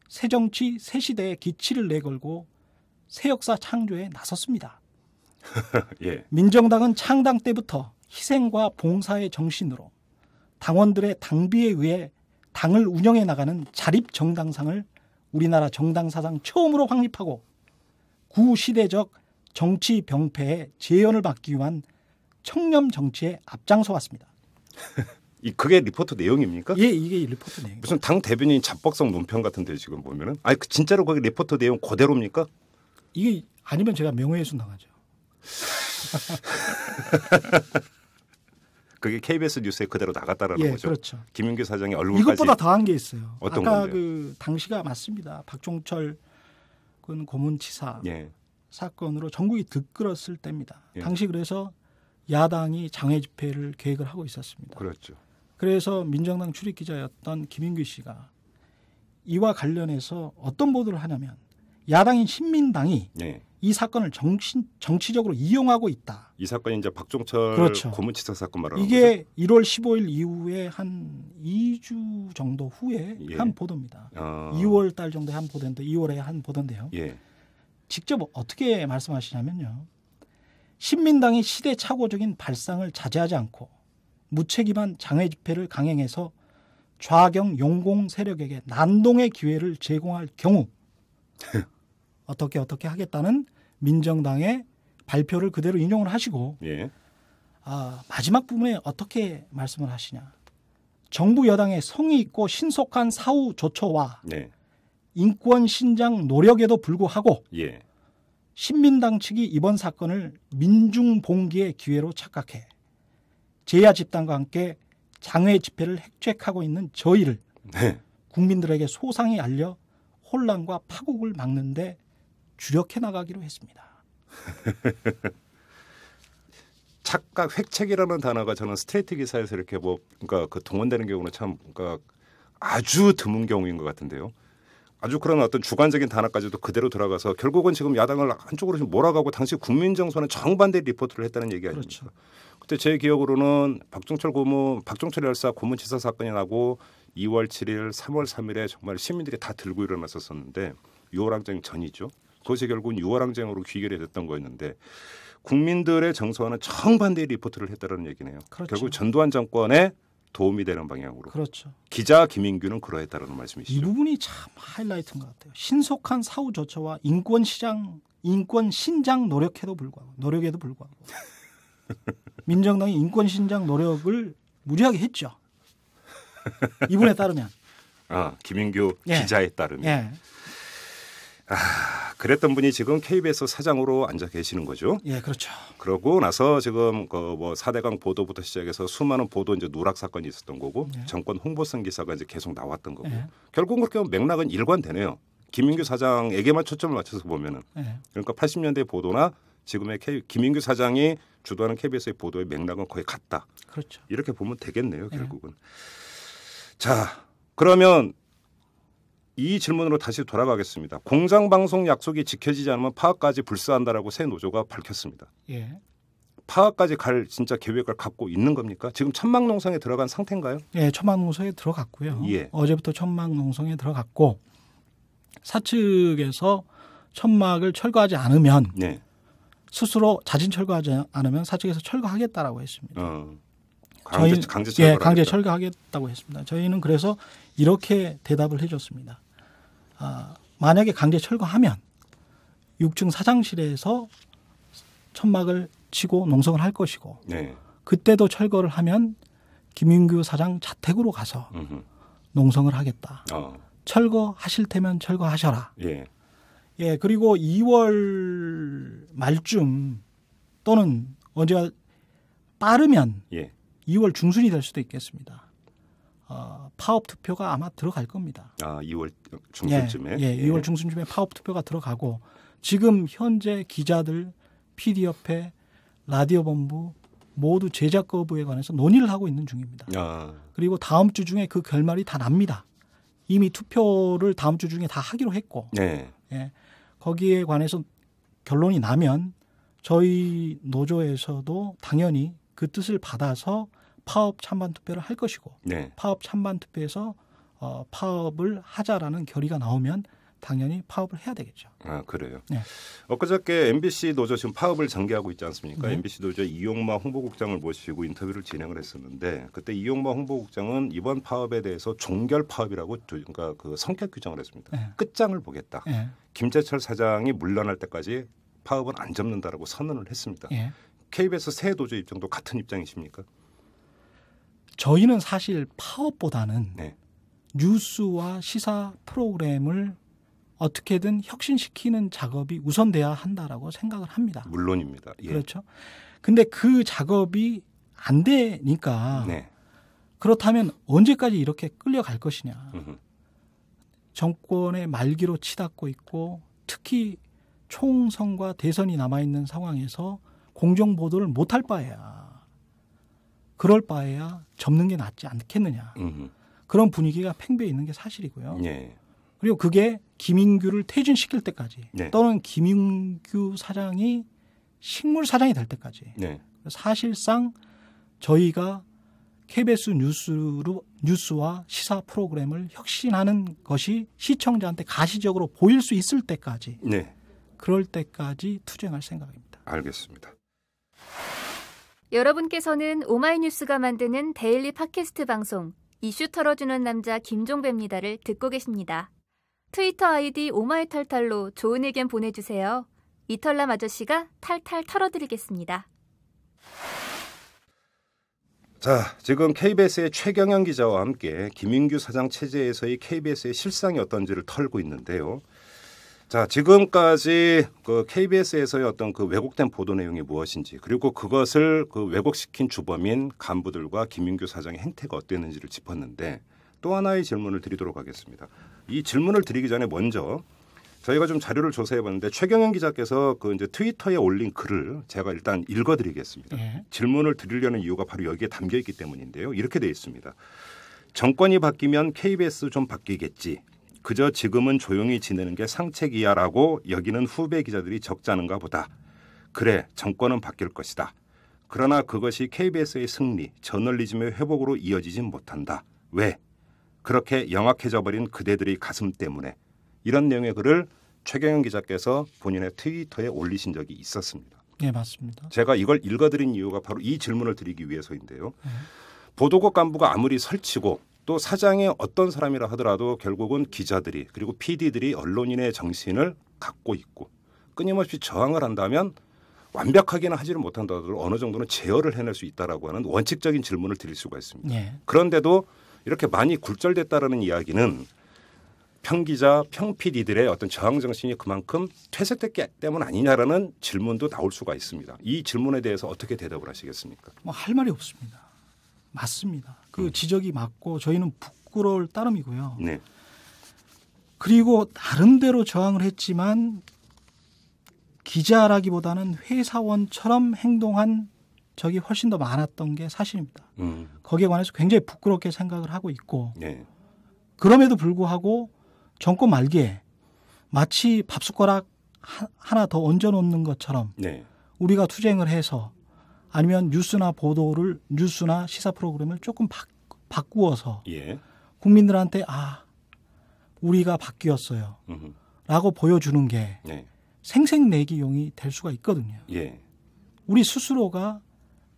새 정치, 새 시대의 기치를 내걸고 새 역사 창조에 나섰습니다. 예. 민정당은 창당 때부터 희생과 봉사의 정신으로 당원들의 당비에 의해 당을 운영해 나가는 자립정당상을 우리나라 정당사상 처음으로 확립하고 구시대적 정치 병폐의 재현을 막기 위한 청렴 정치에 앞장서 왔습니다. 그게 리포트 내용입니까? 예, 이게 리포트 내용. 무슨 당 대변인 잡벅성 논평 같은데 지금 보면은, 진짜로 거기 리포트 내용 그대로입니까? 이게 아니면 제가 명예훼손 당하죠. 그게 KBS 뉴스에 그대로 나갔다라는 거죠. 그렇죠. 김인규 사장의 얼굴까지. 이것보다 더한 게 있어요. 어떤 아까 건데요? 그 당시가 맞습니다. 박종철 고문치사 예. 사건으로 전국이 들끓었을 때입니다. 예. 당시 그래서 야당이 장외 집회를 계획을 하고 있었습니다. 그렇죠. 그래서 민정당 출입 기자였던 김인규 씨가 이와 관련해서 어떤 보도를 하냐면 야당인 신민당이 예. 이 사건을 정치적으로 이용하고 있다. 이 사건이 이제 박종철 그렇죠. 고문치사 사건 말하는 이게 거죠? 1월 15일 이후에 한 2주 정도 후에 예. 한 보도입니다. 2월 달 정도에 한 보도인데 2월에 한 보도인데요. 예. 직접 어떻게 말씀하시냐면요. 신민당이 시대착오적인 발상을 자제하지 않고 무책임한 장외 집회를 강행해서 좌경 용공 세력에게 난동의 기회를 제공할 경우 어떻게 하겠다는 민정당의 발표를 그대로 인용을 하시고 예. 마지막 부분에 어떻게 말씀을 하시냐. 정부 여당의 성의 있고 신속한 사후 조처와 네. 인권 신장 노력에도 불구하고 예. 신민당 측이 이번 사건을 민중봉기의 기회로 착각해 제야 집단과 함께 장외 집회를 획책하고 있는 저희를 네. 국민들에게 소상히 알려 혼란과 파국을 막는데 주력해 나가기로 했습니다. 착각 획책이라는 단어가 저는 스트레이트 기사에서 이렇게 그러니까 그 동원되는 경우는 참 그러니까 아주 드문 경우인 것 같은데요. 아주 그런 어떤 주관적인 단어까지도 그대로 들어가서 결국은 지금 야당을 한쪽으로 좀 몰아가고 당시 국민정서는 정반대 리포트를 했다는 얘기 아닙니까? 그렇죠. 그때 제 기억으로는 박종철 열사 고문치사 사건이 나고 2월 7일, 3월 3일에 정말 시민들이 다 들고 일어났었는데 6월항쟁 전이죠. 그것이 결국은 6월항쟁으로 귀결이 됐던 거였는데 국민들의 정서와는 정반대의 리포트를 했다는 얘기네요. 그렇죠. 결국 전두환 정권에 도움이 되는 방향으로. 그렇죠. 기자 김인규는 그러했다는 말씀이시죠. 이 부분이 참 하이라이트인 것 같아요. 신속한 사후 조처와 인권 신장 노력에도 불구하고 민정당이 인권 신장 노력을 무리하게 했죠. 이분에 따르면. 김인규 예. 기자에 따르면. 예. 그랬던 분이 지금 KBS 사장으로 앉아 계시는 거죠. 예, 그렇죠. 그러고 나서 지금 뭐 4대강 보도부터 시작해서 수많은 보도 이제 누락 사건이 있었던 거고 예. 정권 홍보성 기사가 이제 계속 나왔던 거고 예. 결국은 그렇게 하면 맥락은 일관되네요. 김인규 사장에게만 초점을 맞춰서 보면은 예. 그러니까 80년대 보도나 지금의 김인규 사장이 주도하는 KBS의 보도의 맥락은 거의 같다. 그렇죠. 이렇게 보면 되겠네요. 예. 결국은. 자, 그러면 이 질문으로 다시 돌아가겠습니다. 공장방송 약속이 지켜지지 않으면 파업까지 불사한다라고 새 노조가 밝혔습니다. 예. 파업까지 갈 진짜 계획을 갖고 있는 겁니까? 지금 천막농성에 들어간 상태인가요? 예, 천막농성에 들어갔고요. 예. 어제부터 천막농성에 들어갔고 사측에서 천막을 철거하지 않으면 네. 스스로 자진 철거하지 않으면 사측에서 철거하겠다라고 했습니다. 강제 철거. 예, 강제 철거하겠다고 했습니다. 저희는 그래서 이렇게 대답을 해줬습니다. 만약에 강제 철거하면 6층 사장실에서 천막을 치고 농성을 할 것이고 네. 그때도 철거를 하면 김인규 사장 자택으로 가서 농성을 하겠다. 철거하실 테면 철거하셔라. 예. 예, 그리고 2월 말쯤 또는 언제가 빠르면 예. 2월 중순이 될 수도 있겠습니다. 파업 투표가 아마 들어갈 겁니다. 2월 중순쯤에? 예, 2월 중순쯤에 파업 투표가 들어가고 지금 현재 기자들, PD협회, 라디오 본부 모두 제작 거부에 관해서 논의를 하고 있는 중입니다. 그리고 다음 주 중에 그 결말이 다 납니다. 이미 투표를 다음 주 중에 다 하기로 했고 네. 예, 거기에 관해서 결론이 나면 저희 노조에서도 당연히 그 뜻을 받아서 파업 찬반 투표를 할 것이고 네. 파업 찬반 투표에서 파업을 하자라는 결의가 나오면 당연히 파업을 해야 되겠죠. 그래요. 네. 엊그저께 MBC 노조 지금 파업을 전개하고 있지 않습니까? 네. MBC 노조 이용마 홍보국장을 모시고 인터뷰를 진행을 했었는데 그때 이용마 홍보국장은 이번 파업에 대해서 종결 파업이라고 그러니까 그 성격 규정을 했습니다. 네. 끝장을 보겠다. 네. 김재철 사장이 물러날 때까지 파업은 안 접는다라고 선언을 했습니다. 네. KBS 새 노조 입장도 같은 입장이십니까? 저희는 사실 파업보다는 네. 뉴스와 시사 프로그램을 어떻게든 혁신시키는 작업이 우선돼야 한다라고 생각을 합니다. 물론입니다. 예. 그렇죠. 근데 그 작업이 안 되니까 네. 그렇다면 언제까지 이렇게 끌려갈 것이냐. 음흠. 정권의 말기로 치닫고 있고 특히 총선과 대선이 남아있는 상황에서 공정보도를 못할 바에야 그럴 바에야 접는 게 낫지 않겠느냐. 그런 분위기가 팽배해 있는 게 사실이고요. 예. 그리고 그게 김인규를 퇴진시킬 때까지 네. 또는 김인규 사장이 식물 사장이 될 때까지 네. 사실상 저희가 KBS 뉴스와 시사 프로그램을 혁신하는 것이 시청자한테 가시적으로 보일 수 있을 때까지 네. 그럴 때까지 투쟁할 생각입니다. 알겠습니다. 여러분께서는 오마이뉴스가 만드는 데일리 팟캐스트 방송 이슈 털어주는 남자 김종배입니다를 듣고 계십니다. 트위터 아이디 오마이탈탈로 좋은 의견 보내주세요. 이털남 아저씨가 탈탈 털어드리겠습니다. 자, 지금 KBS의 최경영 기자와 함께 김인규 사장 체제에서의 KBS의 실상이 어떤지를 털고 있는데요. 자, 지금까지 그 KBS에서의 어떤 그 왜곡된 보도 내용이 무엇인지 그리고 그것을 그 왜곡시킨 주범인 간부들과 김인규 사장의 행태가 어땠는지를 짚었는데 또 하나의 질문을 드리도록 하겠습니다. 이 질문을 드리기 전에 먼저 저희가 좀 자료를 조사해봤는데 최경영 기자께서 그 이제 트위터에 올린 글을 제가 일단 읽어드리겠습니다. 네. 질문을 드리려는 이유가 바로 여기에 담겨 있기 때문인데요. 이렇게 돼 있습니다. 정권이 바뀌면 KBS 좀 바뀌겠지. 그저 지금은 조용히 지내는 게 상책이야라고 여기는 후배 기자들이 적지 않은가 보다. 그래, 정권은 바뀔 것이다. 그러나 그것이 KBS의 승리, 저널리즘의 회복으로 이어지진 못한다. 왜? 그렇게 영악해져 버린 그대들의 가슴 때문에. 이런 내용의 글을 최경영 기자께서 본인의 트위터에 올리신 적이 있었습니다. 네, 맞습니다. 제가 이걸 읽어드린 이유가 바로 이 질문을 드리기 위해서인데요. 보도국 간부가 아무리 설치고 또 사장이 어떤 사람이라 하더라도 결국은 기자들이 그리고 PD들이 언론인의 정신을 갖고 있고 끊임없이 저항을 한다면 완벽하게는 하지를 못한다더라도 어느 정도는 제어를 해낼 수 있다라고 하는 원칙적인 질문을 드릴 수가 있습니다. 네. 그런데도 이렇게 많이 굴절됐다라는 이야기는 평기자, 평PD들의 어떤 저항 정신이 그만큼 퇴색됐기 때문 아니냐라는 질문도 나올 수가 있습니다. 이 질문에 대해서 어떻게 대답을 하시겠습니까? 뭐 할 말이 없습니다. 맞습니다. 그 지적이 맞고 저희는 부끄러울 따름이고요. 네. 그리고 나름대로 저항을 했지만 기자라기보다는 회사원처럼 행동한 적이 훨씬 더 많았던 게 사실입니다. 거기에 관해서 굉장히 부끄럽게 생각을 하고 있고 네. 그럼에도 불구하고 정권 말기에 마치 밥숟가락 하나 더 얹어놓는 것처럼 네. 우리가 투쟁을 해서 아니면 뉴스나 보도를 뉴스나 시사 프로그램을 조금 바꾸어서 예. 국민들한테 우리가 바뀌었어요 음흠. 라고 보여주는 게 네. 생색내기용이 될 수가 있거든요. 예. 우리 스스로가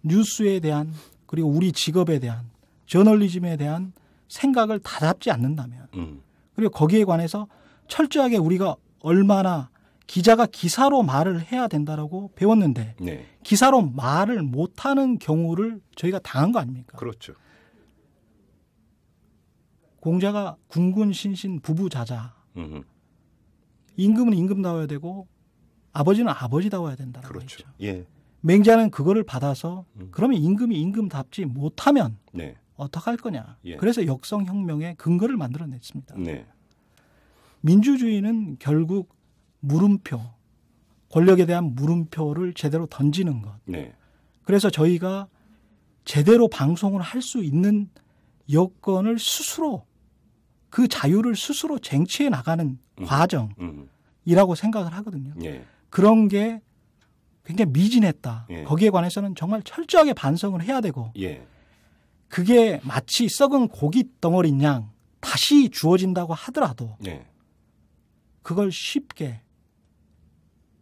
뉴스에 대한 그리고 우리 직업에 대한 저널리즘에 대한 생각을 다잡지 않는다면 그리고 거기에 관해서 철저하게 우리가 얼마나 기자가 기사로 말을 해야 된다라고 배웠는데 네. 기사로 말을 못하는 경우를 저희가 당한 거 아닙니까? 그렇죠. 공자가 군군신신 부부자자 음흠. 임금은 임금다워야 되고 아버지는 아버지다워야 된다라고 그렇죠. 했죠. 예. 맹자는 그거를 받아서 그러면 임금이 임금답지 못하면 네. 어떡할 거냐. 예. 그래서 역성혁명의 근거를 만들어냈습니다. 네. 민주주의는 결국 물음표, 권력에 대한 물음표를 제대로 던지는 것. 네. 그래서 저희가 제대로 방송을 할 수 있는 여건을 스스로 그 자유를 스스로 쟁취해 나가는 과정이라고 생각을 하거든요. 예. 그런 게 굉장히 미진했다. 예. 거기에 관해서는 정말 철저하게 반성을 해야 되고 예. 그게 마치 썩은 고깃 덩어리 양 다시 주어진다고 하더라도 예. 그걸 쉽게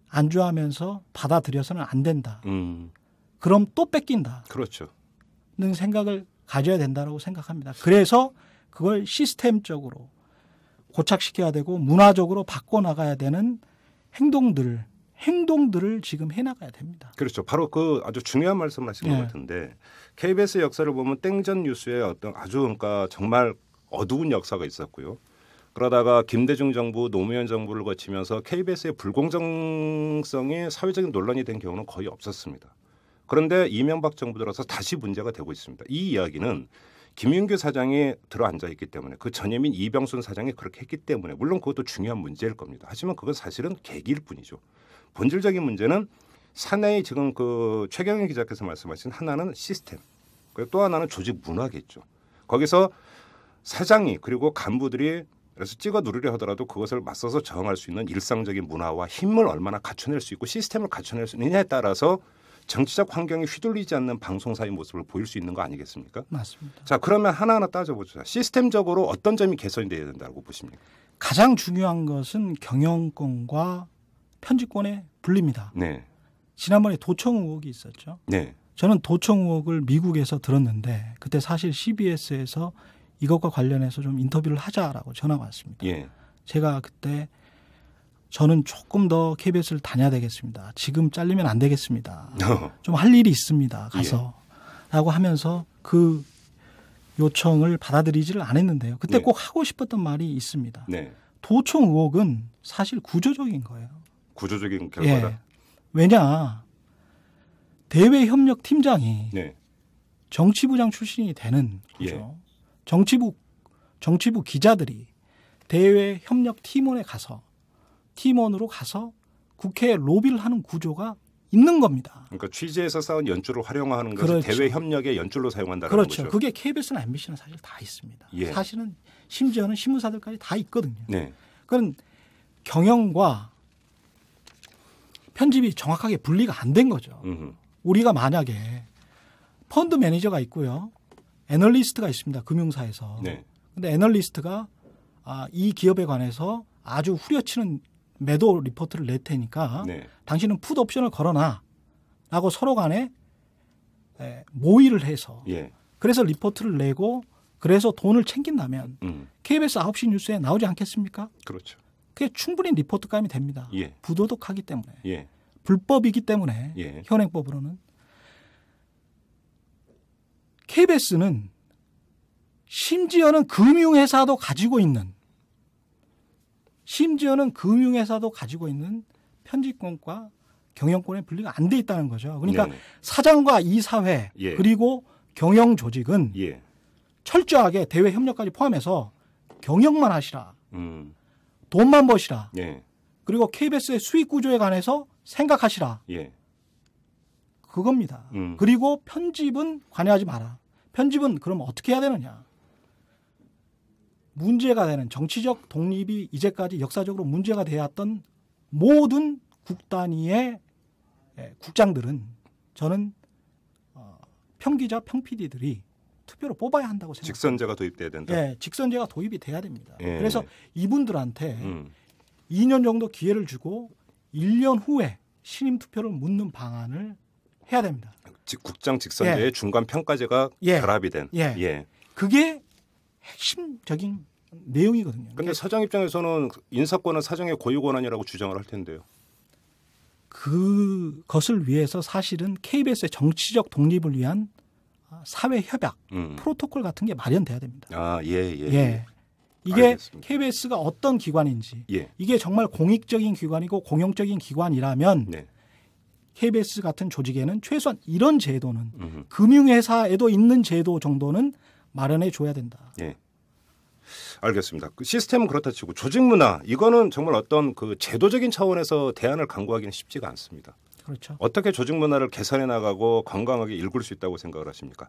안주하면서 받아들여서는 안 된다. 그럼 또 뺏긴다. 그렇죠. 는 생각을 가져야 된다고 생각합니다. 그래서 그걸 시스템적으로 고착시켜야 되고 문화적으로 바꿔나가야 되는 행동들을 지금 해나가야 됩니다. 그렇죠. 바로 그 아주 중요한 말씀을 하신 것 같은데 KBS 역사를 보면 땡전 뉴스의 어떤 아주 그러니까 정말 어두운 역사가 있었고요. 그러다가 김대중 정부, 노무현 정부를 거치면서 KBS의 불공정성이 사회적인 논란이 된 경우는 거의 없었습니다. 그런데 이명박 정부 들어서 다시 문제가 되고 있습니다. 이 이야기는 김윤규 사장이 들어앉아 있기 때문에 그 전임인 이병순 사장이 그렇게 했기 때문에 물론 그것도 중요한 문제일 겁니다. 하지만 그건 사실은 계기일 뿐이죠. 본질적인 문제는 사내의 지금 그 최경영 기자께서 말씀하신 하나는 시스템, 그리고 또 하나는 조직 문화겠죠. 거기서 사장이 그리고 간부들이 그래서 찍어 누르려 하더라도 그것을 맞서서 저항할 수 있는 일상적인 문화와 힘을 얼마나 갖춰낼 수 있고 시스템을 갖춰낼 수 있느냐에 따라서 정치적 환경에 휘둘리지 않는 방송사의 모습을 보일 수 있는 거 아니겠습니까? 맞습니다. 자, 그러면 하나하나 따져보죠. 시스템적으로 어떤 점이 개선이 돼야 된다고 보십니까? 가장 중요한 것은 경영권과 편집권의 분리입니다. 네. 지난번에 도청 의혹이 있었죠. 네. 저는 도청 의혹을 미국에서 들었는데 그때 사실 CBS에서 이것과 관련해서 좀 인터뷰를 하자라고 전화가 왔습니다. 예. 제가 그때 저는 조금 더 KBS를 다녀야 되겠습니다. 지금 잘리면 안 되겠습니다. 좀 할 일이 있습니다. 가서. 라고 하면서 그 요청을 받아들이지를 않았는데요. 그때 꼭 하고 싶었던 말이 있습니다. 네. 도청 의혹은 사실 구조적인 거예요. 구조적인 결과다. 예. 왜냐. 대외협력팀장이 정치부장 출신이 되는 거죠. 정치부 기자들이 대외협력팀원에 가서 팀원으로 가서 국회에 로비를 하는 구조가 있는 겁니다. 그러니까 취재에서 쌓은 연줄을 활용하는 것을 그렇죠. 대외 협력의 연줄로 사용한다는 그렇죠. 거죠. 그게 KBS나 MBC나 사실 다 있습니다. 사실은 심지어는 신문사들까지 다 있거든요. 네. 그건 경영과 편집이 정확하게 분리가 안 된 거죠. 우리가 만약에 펀드 매니저가 있고요. 애널리스트가 있습니다. 금융사에서. 근데 애널리스트가 이 기업에 관해서 아주 후려치는 매도 리포트를 낼 테니까 당신은 풋 옵션을 걸어놔 라고 서로 간에 모의를 해서 그래서 리포트를 내고 그래서 돈을 챙긴다면 KBS 9시 뉴스에 나오지 않겠습니까? 그렇죠. 그게 충분히 리포트감이 됩니다. 부도덕하기 때문에. 불법이기 때문에 현행법으로는. KBS는 심지어는 금융회사도 가지고 있는 편집권과 경영권의 분리가 안 돼 있다는 거죠. 그러니까 사장과 이사회 그리고 경영 조직은 철저하게 대외 협력까지 포함해서 경영만 하시라. 돈만 버시라. 그리고 KBS의 수익 구조에 관해서 생각하시라. 그겁니다. 그리고 편집은 관여하지 마라. 편집은 그럼 어떻게 해야 되느냐. 문제가 되는 정치적 독립이 이제까지 역사적으로 문제가 되었던 모든 국단위의 국장들은 저는 평기자, 평PD들이 투표로 뽑아야 한다고 생각합니다. 직선제가 도입돼야 된다. 예, 직선제가 도입이 돼야 됩니다. 예. 그래서 이분들한테 2년 정도 기회를 주고 1년 후에 신임 투표를 묻는 방안을 해야 됩니다. 국장 직선제의 중간 평가제가 결합이 된. 예. 그게 핵심적인 내용이거든요. 그런데 사장 입장에서는 인사권은 사장의 고유 권한이라고 주장을 할 텐데요. 그것을 위해서 사실은 KBS의 정치적 독립을 위한 사회 협약, 프로토콜 같은 게 마련돼야 됩니다. 예. 이게 알겠습니다. KBS가 어떤 기관인지, 예. 이게 정말 공익적인 기관이고 공용적인 기관이라면 네. KBS 같은 조직에는 최소한 이런 제도는 금융회사에도 있는 제도 정도는 마련해 줘야 된다. 예. 알겠습니다. 그 시스템은 그렇다 치고 조직 문화 이거는 정말 어떤 그 제도적인 차원에서 대안을 강구하기는 쉽지가 않습니다. 그렇죠. 어떻게 조직 문화를 개선해 나가고 건강하게 일굴 수 있다고 생각을 하십니까?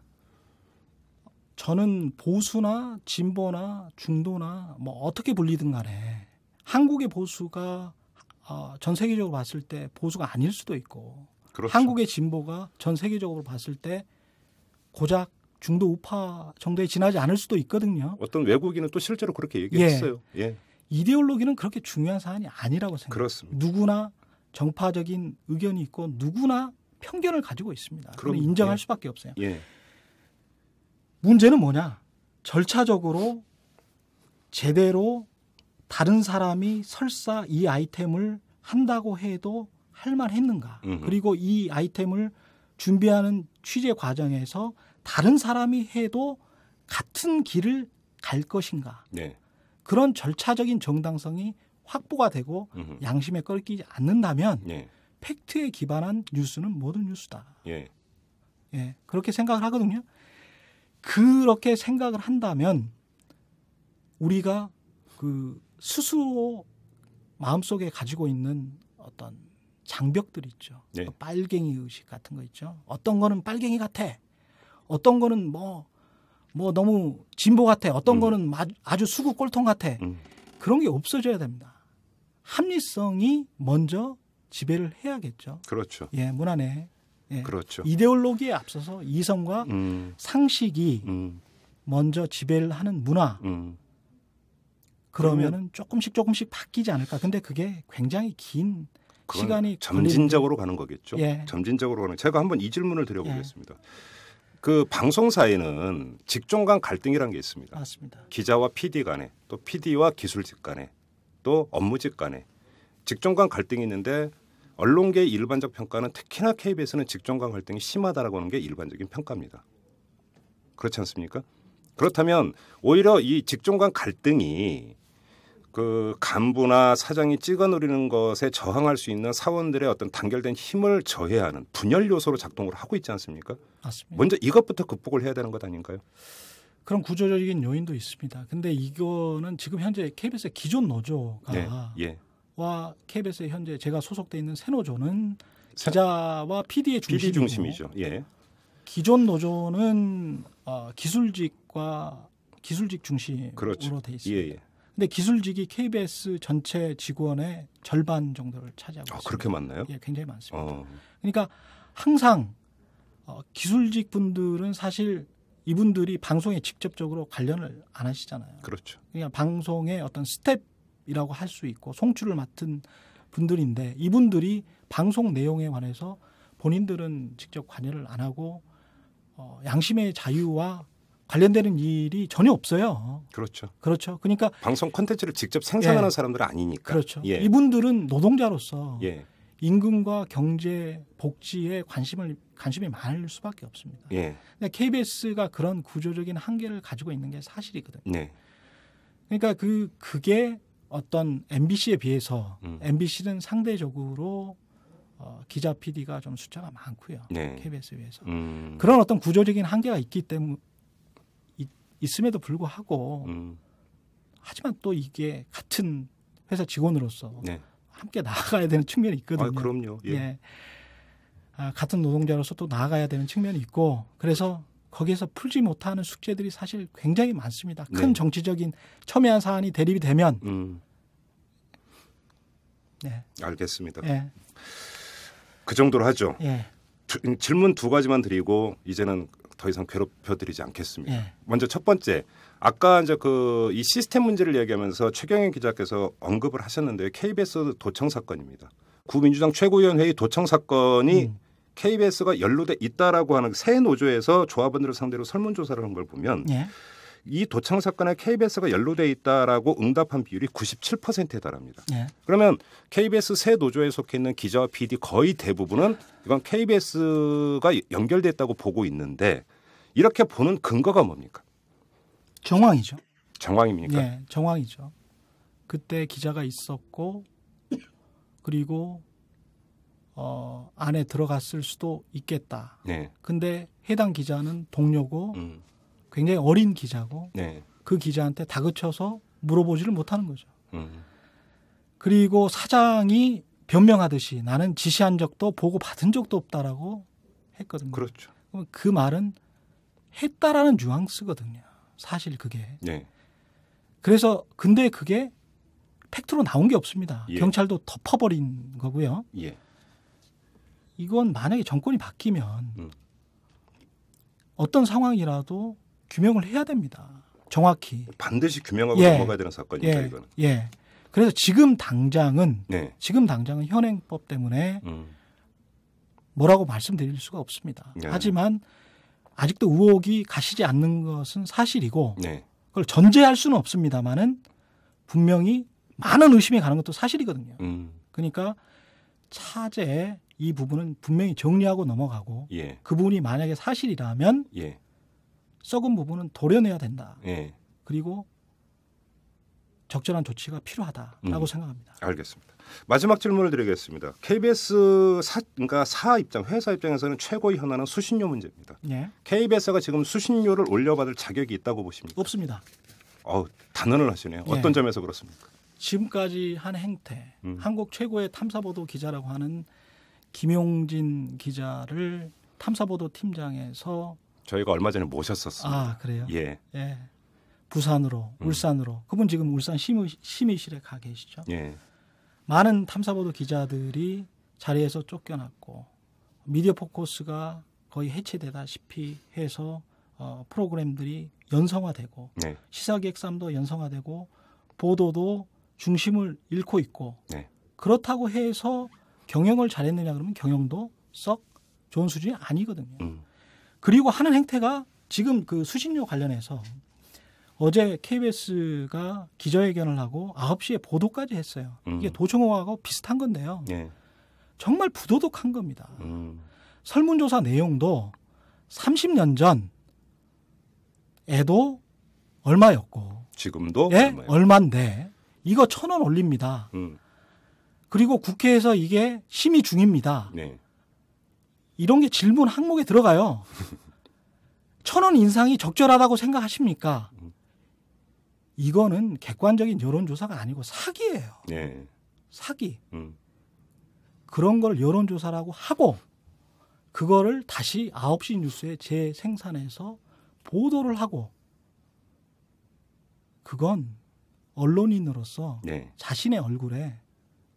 저는 보수나 진보나 중도나 뭐 어떻게 불리든 간에 한국의 보수가 전 세계적으로 봤을 때 보수가 아닐 수도 있고 그렇죠. 한국의 진보가 전 세계적으로 봤을 때 고작 중도 우파 정도에 지나지 않을 수도 있거든요. 어떤 외국인은 또 실제로 그렇게 얘기했어요. 예. 이데올로기는 그렇게 중요한 사안이 아니라고 생각합니다. 그렇습니다. 누구나 정파적인 의견이 있고 누구나 편견을 가지고 있습니다. 그건 그럼, 인정할 수밖에 없어요. 예. 문제는 뭐냐? 절차적으로 제대로 다른 사람이 설사 이 아이템을 한다고 해도 할 만했는가? 그리고 이 아이템을 준비하는 취재 과정에서 다른 사람이 해도 같은 길을 갈 것인가? 네. 그런 절차적인 정당성이 확보가 되고 양심에 꺾이지 않는다면 예. 팩트에 기반한 뉴스는 모든 뉴스다. 예. 예, 그렇게 생각을 하거든요. 그렇게 생각을 한다면 우리가 그 스스로 마음속에 가지고 있는 어떤 장벽들 있죠. 네. 빨갱이 의식 같은 거 있죠. 어떤 거는 빨갱이 같아. 어떤 거는 뭐 너무 진보 같아. 어떤 거는 아주 수구 꼴통 같아. 그런 게 없어져야 됩니다. 합리성이 먼저 지배를 해야겠죠. 그렇죠. 예, 문화 내. 예. 그렇죠. 이데올로기에 앞서서 이성과 상식이 먼저 지배를 하는 문화. 그러면은 조금씩 바뀌지 않을까. 근데 그게 굉장히 긴 시간이 점진적으로 가는 거겠죠. 예. 점진적으로 가는. 제가 한번 이 질문을 드려보겠습니다. 그 방송사에는 직종 간 갈등이라는 게 있습니다. 맞습니다. 기자와 PD 간에 또 PD와 기술직 간에 또 업무직 간에 직종 간 갈등이 있는데 언론계의 일반적 평가는 특히나 KBS는 직종 간 갈등이 심하다라고 하는 게 일반적인 평가입니다. 그렇지 않습니까? 그렇다면 오히려 이 직종 간 갈등이 그 간부나 사장이 찍어 누리는 것에 저항할 수 있는 사원들의 어떤 단결된 힘을 저해하는 분열 요소로 작동을 하고 있지 않습니까? 맞습니다. 먼저 이것부터 극복을 해야 되는 것 아닌가요? 그런 구조적인 요인도 있습니다. 근데 이거는 지금 현재 KBS의 기존 노조가 와 KBS의 현재 제가 소속돼 있는 새 노조는 기자와 PD의 PD 중심이죠. 예. 기존 노조는 기술직과 기술직 중심으로 돼 있습니다. 예. 근데 기술직이 KBS 전체 직원의 절반 정도를 차지하고 있습니다. 그렇게 많나요? 예, 굉장히 많습니다. 그러니까 항상 기술직 분들은 사실 이분들이 방송에 직접적으로 관련을 안 하시잖아요. 그렇죠. 그냥 방송의 어떤 스텝이라고 할 수 있고 송출을 맡은 분들인데 이분들이 방송 내용에 관해서 본인들은 직접 관여를 안 하고 양심의 자유와 관련되는 일이 전혀 없어요. 그렇죠. 그렇죠. 그러니까 방송 콘텐츠를 직접 생산하는 사람들은 아니니까. 그렇죠. 예. 이분들은 노동자로서 예. 임금과 경제, 복지에 관심이 많을 수밖에 없습니다. 예. 근데 KBS가 그런 구조적인 한계를 가지고 있는 게 사실이거든요. 네. 그러니까 그게 어떤 MBC에 비해서 MBC는 상대적으로 기자 PD가 좀 숫자가 많고요. 네. KBS에 비해서. 그런 어떤 구조적인 한계가 있음에도 불구하고 하지만 또 이게 같은 회사 직원으로서 함께 나아가야 되는 측면이 있거든요. 그럼요. 예. 같은 노동자로서 또 나아가야 되는 측면이 있고 그래서 거기에서 풀지 못하는 숙제들이 사실 굉장히 많습니다. 큰 정치적인 첨예한 사안이 대립이 되면 네. 알겠습니다. 예. 그 정도로 하죠. 예. 질문 2가지만 드리고 이제는 더 이상 괴롭혀드리지 않겠습니다. 예. 먼저 첫 번째, 아까 이제 이 시스템 문제를 얘기하면서 최경영 기자께서 언급을 하셨는데요. KBS 도청 사건입니다. 구민주당 최고위원회의 도청 사건이 KBS가 연루돼 있다라고 하는 새 노조에서 조합원들을 상대로 설문조사를 한 걸 보면 예. 이 도청 사건에 KBS가 연루돼 있다라고 응답한 비율이 97%에 달합니다. 예. 그러면 KBS 새 노조에 속해 있는 기자와 PD 거의 대부분은 이건 KBS가 연결됐다고 보고 있는데 이렇게 보는 근거가 뭡니까? 정황이죠. 정황입니까? 예, 정황이죠. 그때 기자가 있었고 그리고 안에 들어갔을 수도 있겠다. 네. 근데 해당 기자는 동료고 굉장히 어린 기자고 네. 그 기자한테 다그쳐서 물어보지를 못하는 거죠. 그리고 사장이 변명하듯이 나는 지시한 적도 보고 받은 적도 없다라고 했거든요. 그렇죠. 그 말은 했다라는 뉘앙스거든요. 사실 그게. 네. 그래서 근데 그게 팩트로 나온 게 없습니다. 예. 경찰도 덮어버린 거고요. 예. 이건 만약에 정권이 바뀌면 어떤 상황이라도 규명을 해야 됩니다. 정확히. 반드시 규명하고 예. 넘어가야 되는 사건입니다. 예. 이거는. 예. 그래서 지금 당장은 네. 현행법 때문에 뭐라고 말씀드릴 수가 없습니다. 네. 하지만 아직도 의혹이 가시지 않는 것은 사실이고 네. 그걸 전제할 수는 없습니다만은 분명히 많은 의심이 가는 것도 사실이거든요. 그러니까 차제에 이 부분은 분명히 정리하고 넘어가고 예. 그 부분이 만약에 사실이라면 예. 썩은 부분은 도려내야 된다. 예. 그리고 적절한 조치가 필요하다라고 생각합니다. 알겠습니다. 마지막 질문을 드리겠습니다. KBS 회사 입장에서는 최고의 현안은 수신료 문제입니다. 예. KBS가 지금 수신료를 올려받을 자격이 있다고 보십니까? 없습니다. 단언을 하시네요. 예. 어떤 점에서 그렇습니까? 지금까지 한 행태, 한국 최고의 탐사보도 기자라고 하는 김용진 기자를 탐사보도 팀장에서 저희가 얼마 전에 모셨었습니다. 아, 그래요? 예. 예. 부산으로, 울산으로. 그분 지금 울산 심의실에 가 계시죠. 예. 많은 탐사보도 기자들이 자리에서 쫓겨났고 미디어 포커스가 거의 해체되다시피 해서 프로그램들이 연성화되고 네. 시사기획사도 연성화되고 보도도 중심을 잃고 있고 네. 그렇다고 해서 경영을 잘했느냐 그러면 경영도 썩 좋은 수준이 아니거든요. 그리고 하는 행태가 지금 그 수신료 관련해서 어제 KBS가 기자회견을 하고 9시에 보도까지 했어요. 이게 도청호하고 비슷한 건데요. 네. 정말 부도덕한 겁니다. 설문조사 내용도 30년 전에도 얼마였고 지금도 예? 얼마인데 이거 1,000원 올립니다. 그리고 국회에서 이게 심의 중입니다. 네. 이런 게 질문 항목에 들어가요. 1,000원 인상이 적절하다고 생각하십니까? 이거는 객관적인 여론조사가 아니고 사기예요. 네. 사기. 그런 걸 여론조사라고 하고 그거를 다시 9시 뉴스에 재생산해서 보도를 하고 그건 언론인으로서 네. 자신의 얼굴에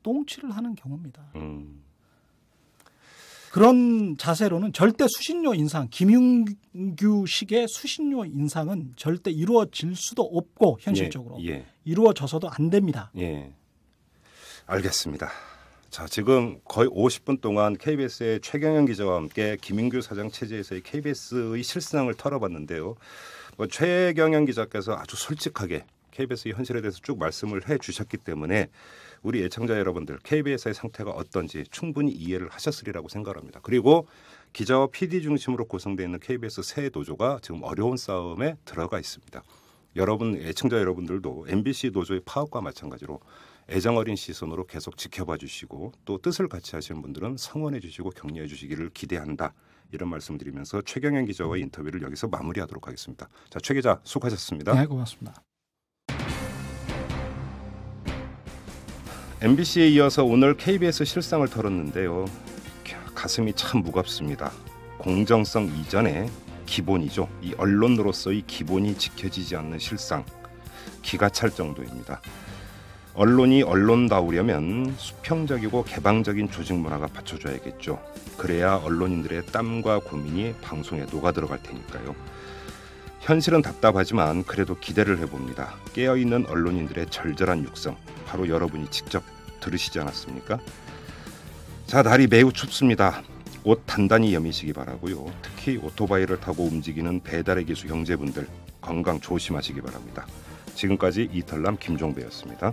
똥칠을 하는 경우입니다. 그런 자세로는 절대 수신료 인상, 김윤규식의 수신료 인상은 절대 이루어질 수도 없고 현실적으로 예. 이루어져서도 안 됩니다. 예. 알겠습니다. 자, 지금 거의 50분 동안 KBS의 최경영 기자와 함께 김인규 사장 체제에서의 KBS의 실상을 털어봤는데요. 최경영 기자께서 아주 솔직하게 KBS의 현실에 대해서 쭉 말씀을 해주셨기 때문에 우리 애청자 여러분들 KBS의 상태가 어떤지 충분히 이해를 하셨으리라고 생각합니다. 그리고 기자와 PD 중심으로 구성되어 있는 KBS 새 노조가 지금 어려운 싸움에 들어가 있습니다. 여러분 애청자 여러분들도 MBC 노조의 파업과 마찬가지로 애정어린 시선으로 계속 지켜봐 주시고 또 뜻을 같이 하시는 분들은 성원해 주시고 격려해 주시기를 기대한다. 이런 말씀드리면서 최경영 기자와의 인터뷰를 여기서 마무리하도록 하겠습니다. 자, 최 기자 수고하셨습니다. 네, 고맙습니다. MBC에 이어서 오늘 KBS 실상을 털었는데요. 가슴이 참 무겁습니다. 공정성 이전에 기본이죠. 이 언론으로서의 기본이 지켜지지 않는 실상, 기가 찰 정도입니다. 언론이 언론다우려면 수평적이고 개방적인 조직 문화가 받쳐줘야겠죠. 그래야 언론인들의 땀과 고민이 방송에 녹아들어갈 테니까요. 현실은 답답하지만 그래도 기대를 해봅니다. 깨어있는 언론인들의 절절한 육성, 바로 여러분이 직접 들으시지 않았습니까? 자, 날이 매우 춥습니다. 옷 단단히 여미시기 바라고요. 특히 오토바이를 타고 움직이는 배달의 기수 형제분들 건강 조심하시기 바랍니다. 지금까지 이탈남 김종배였습니다.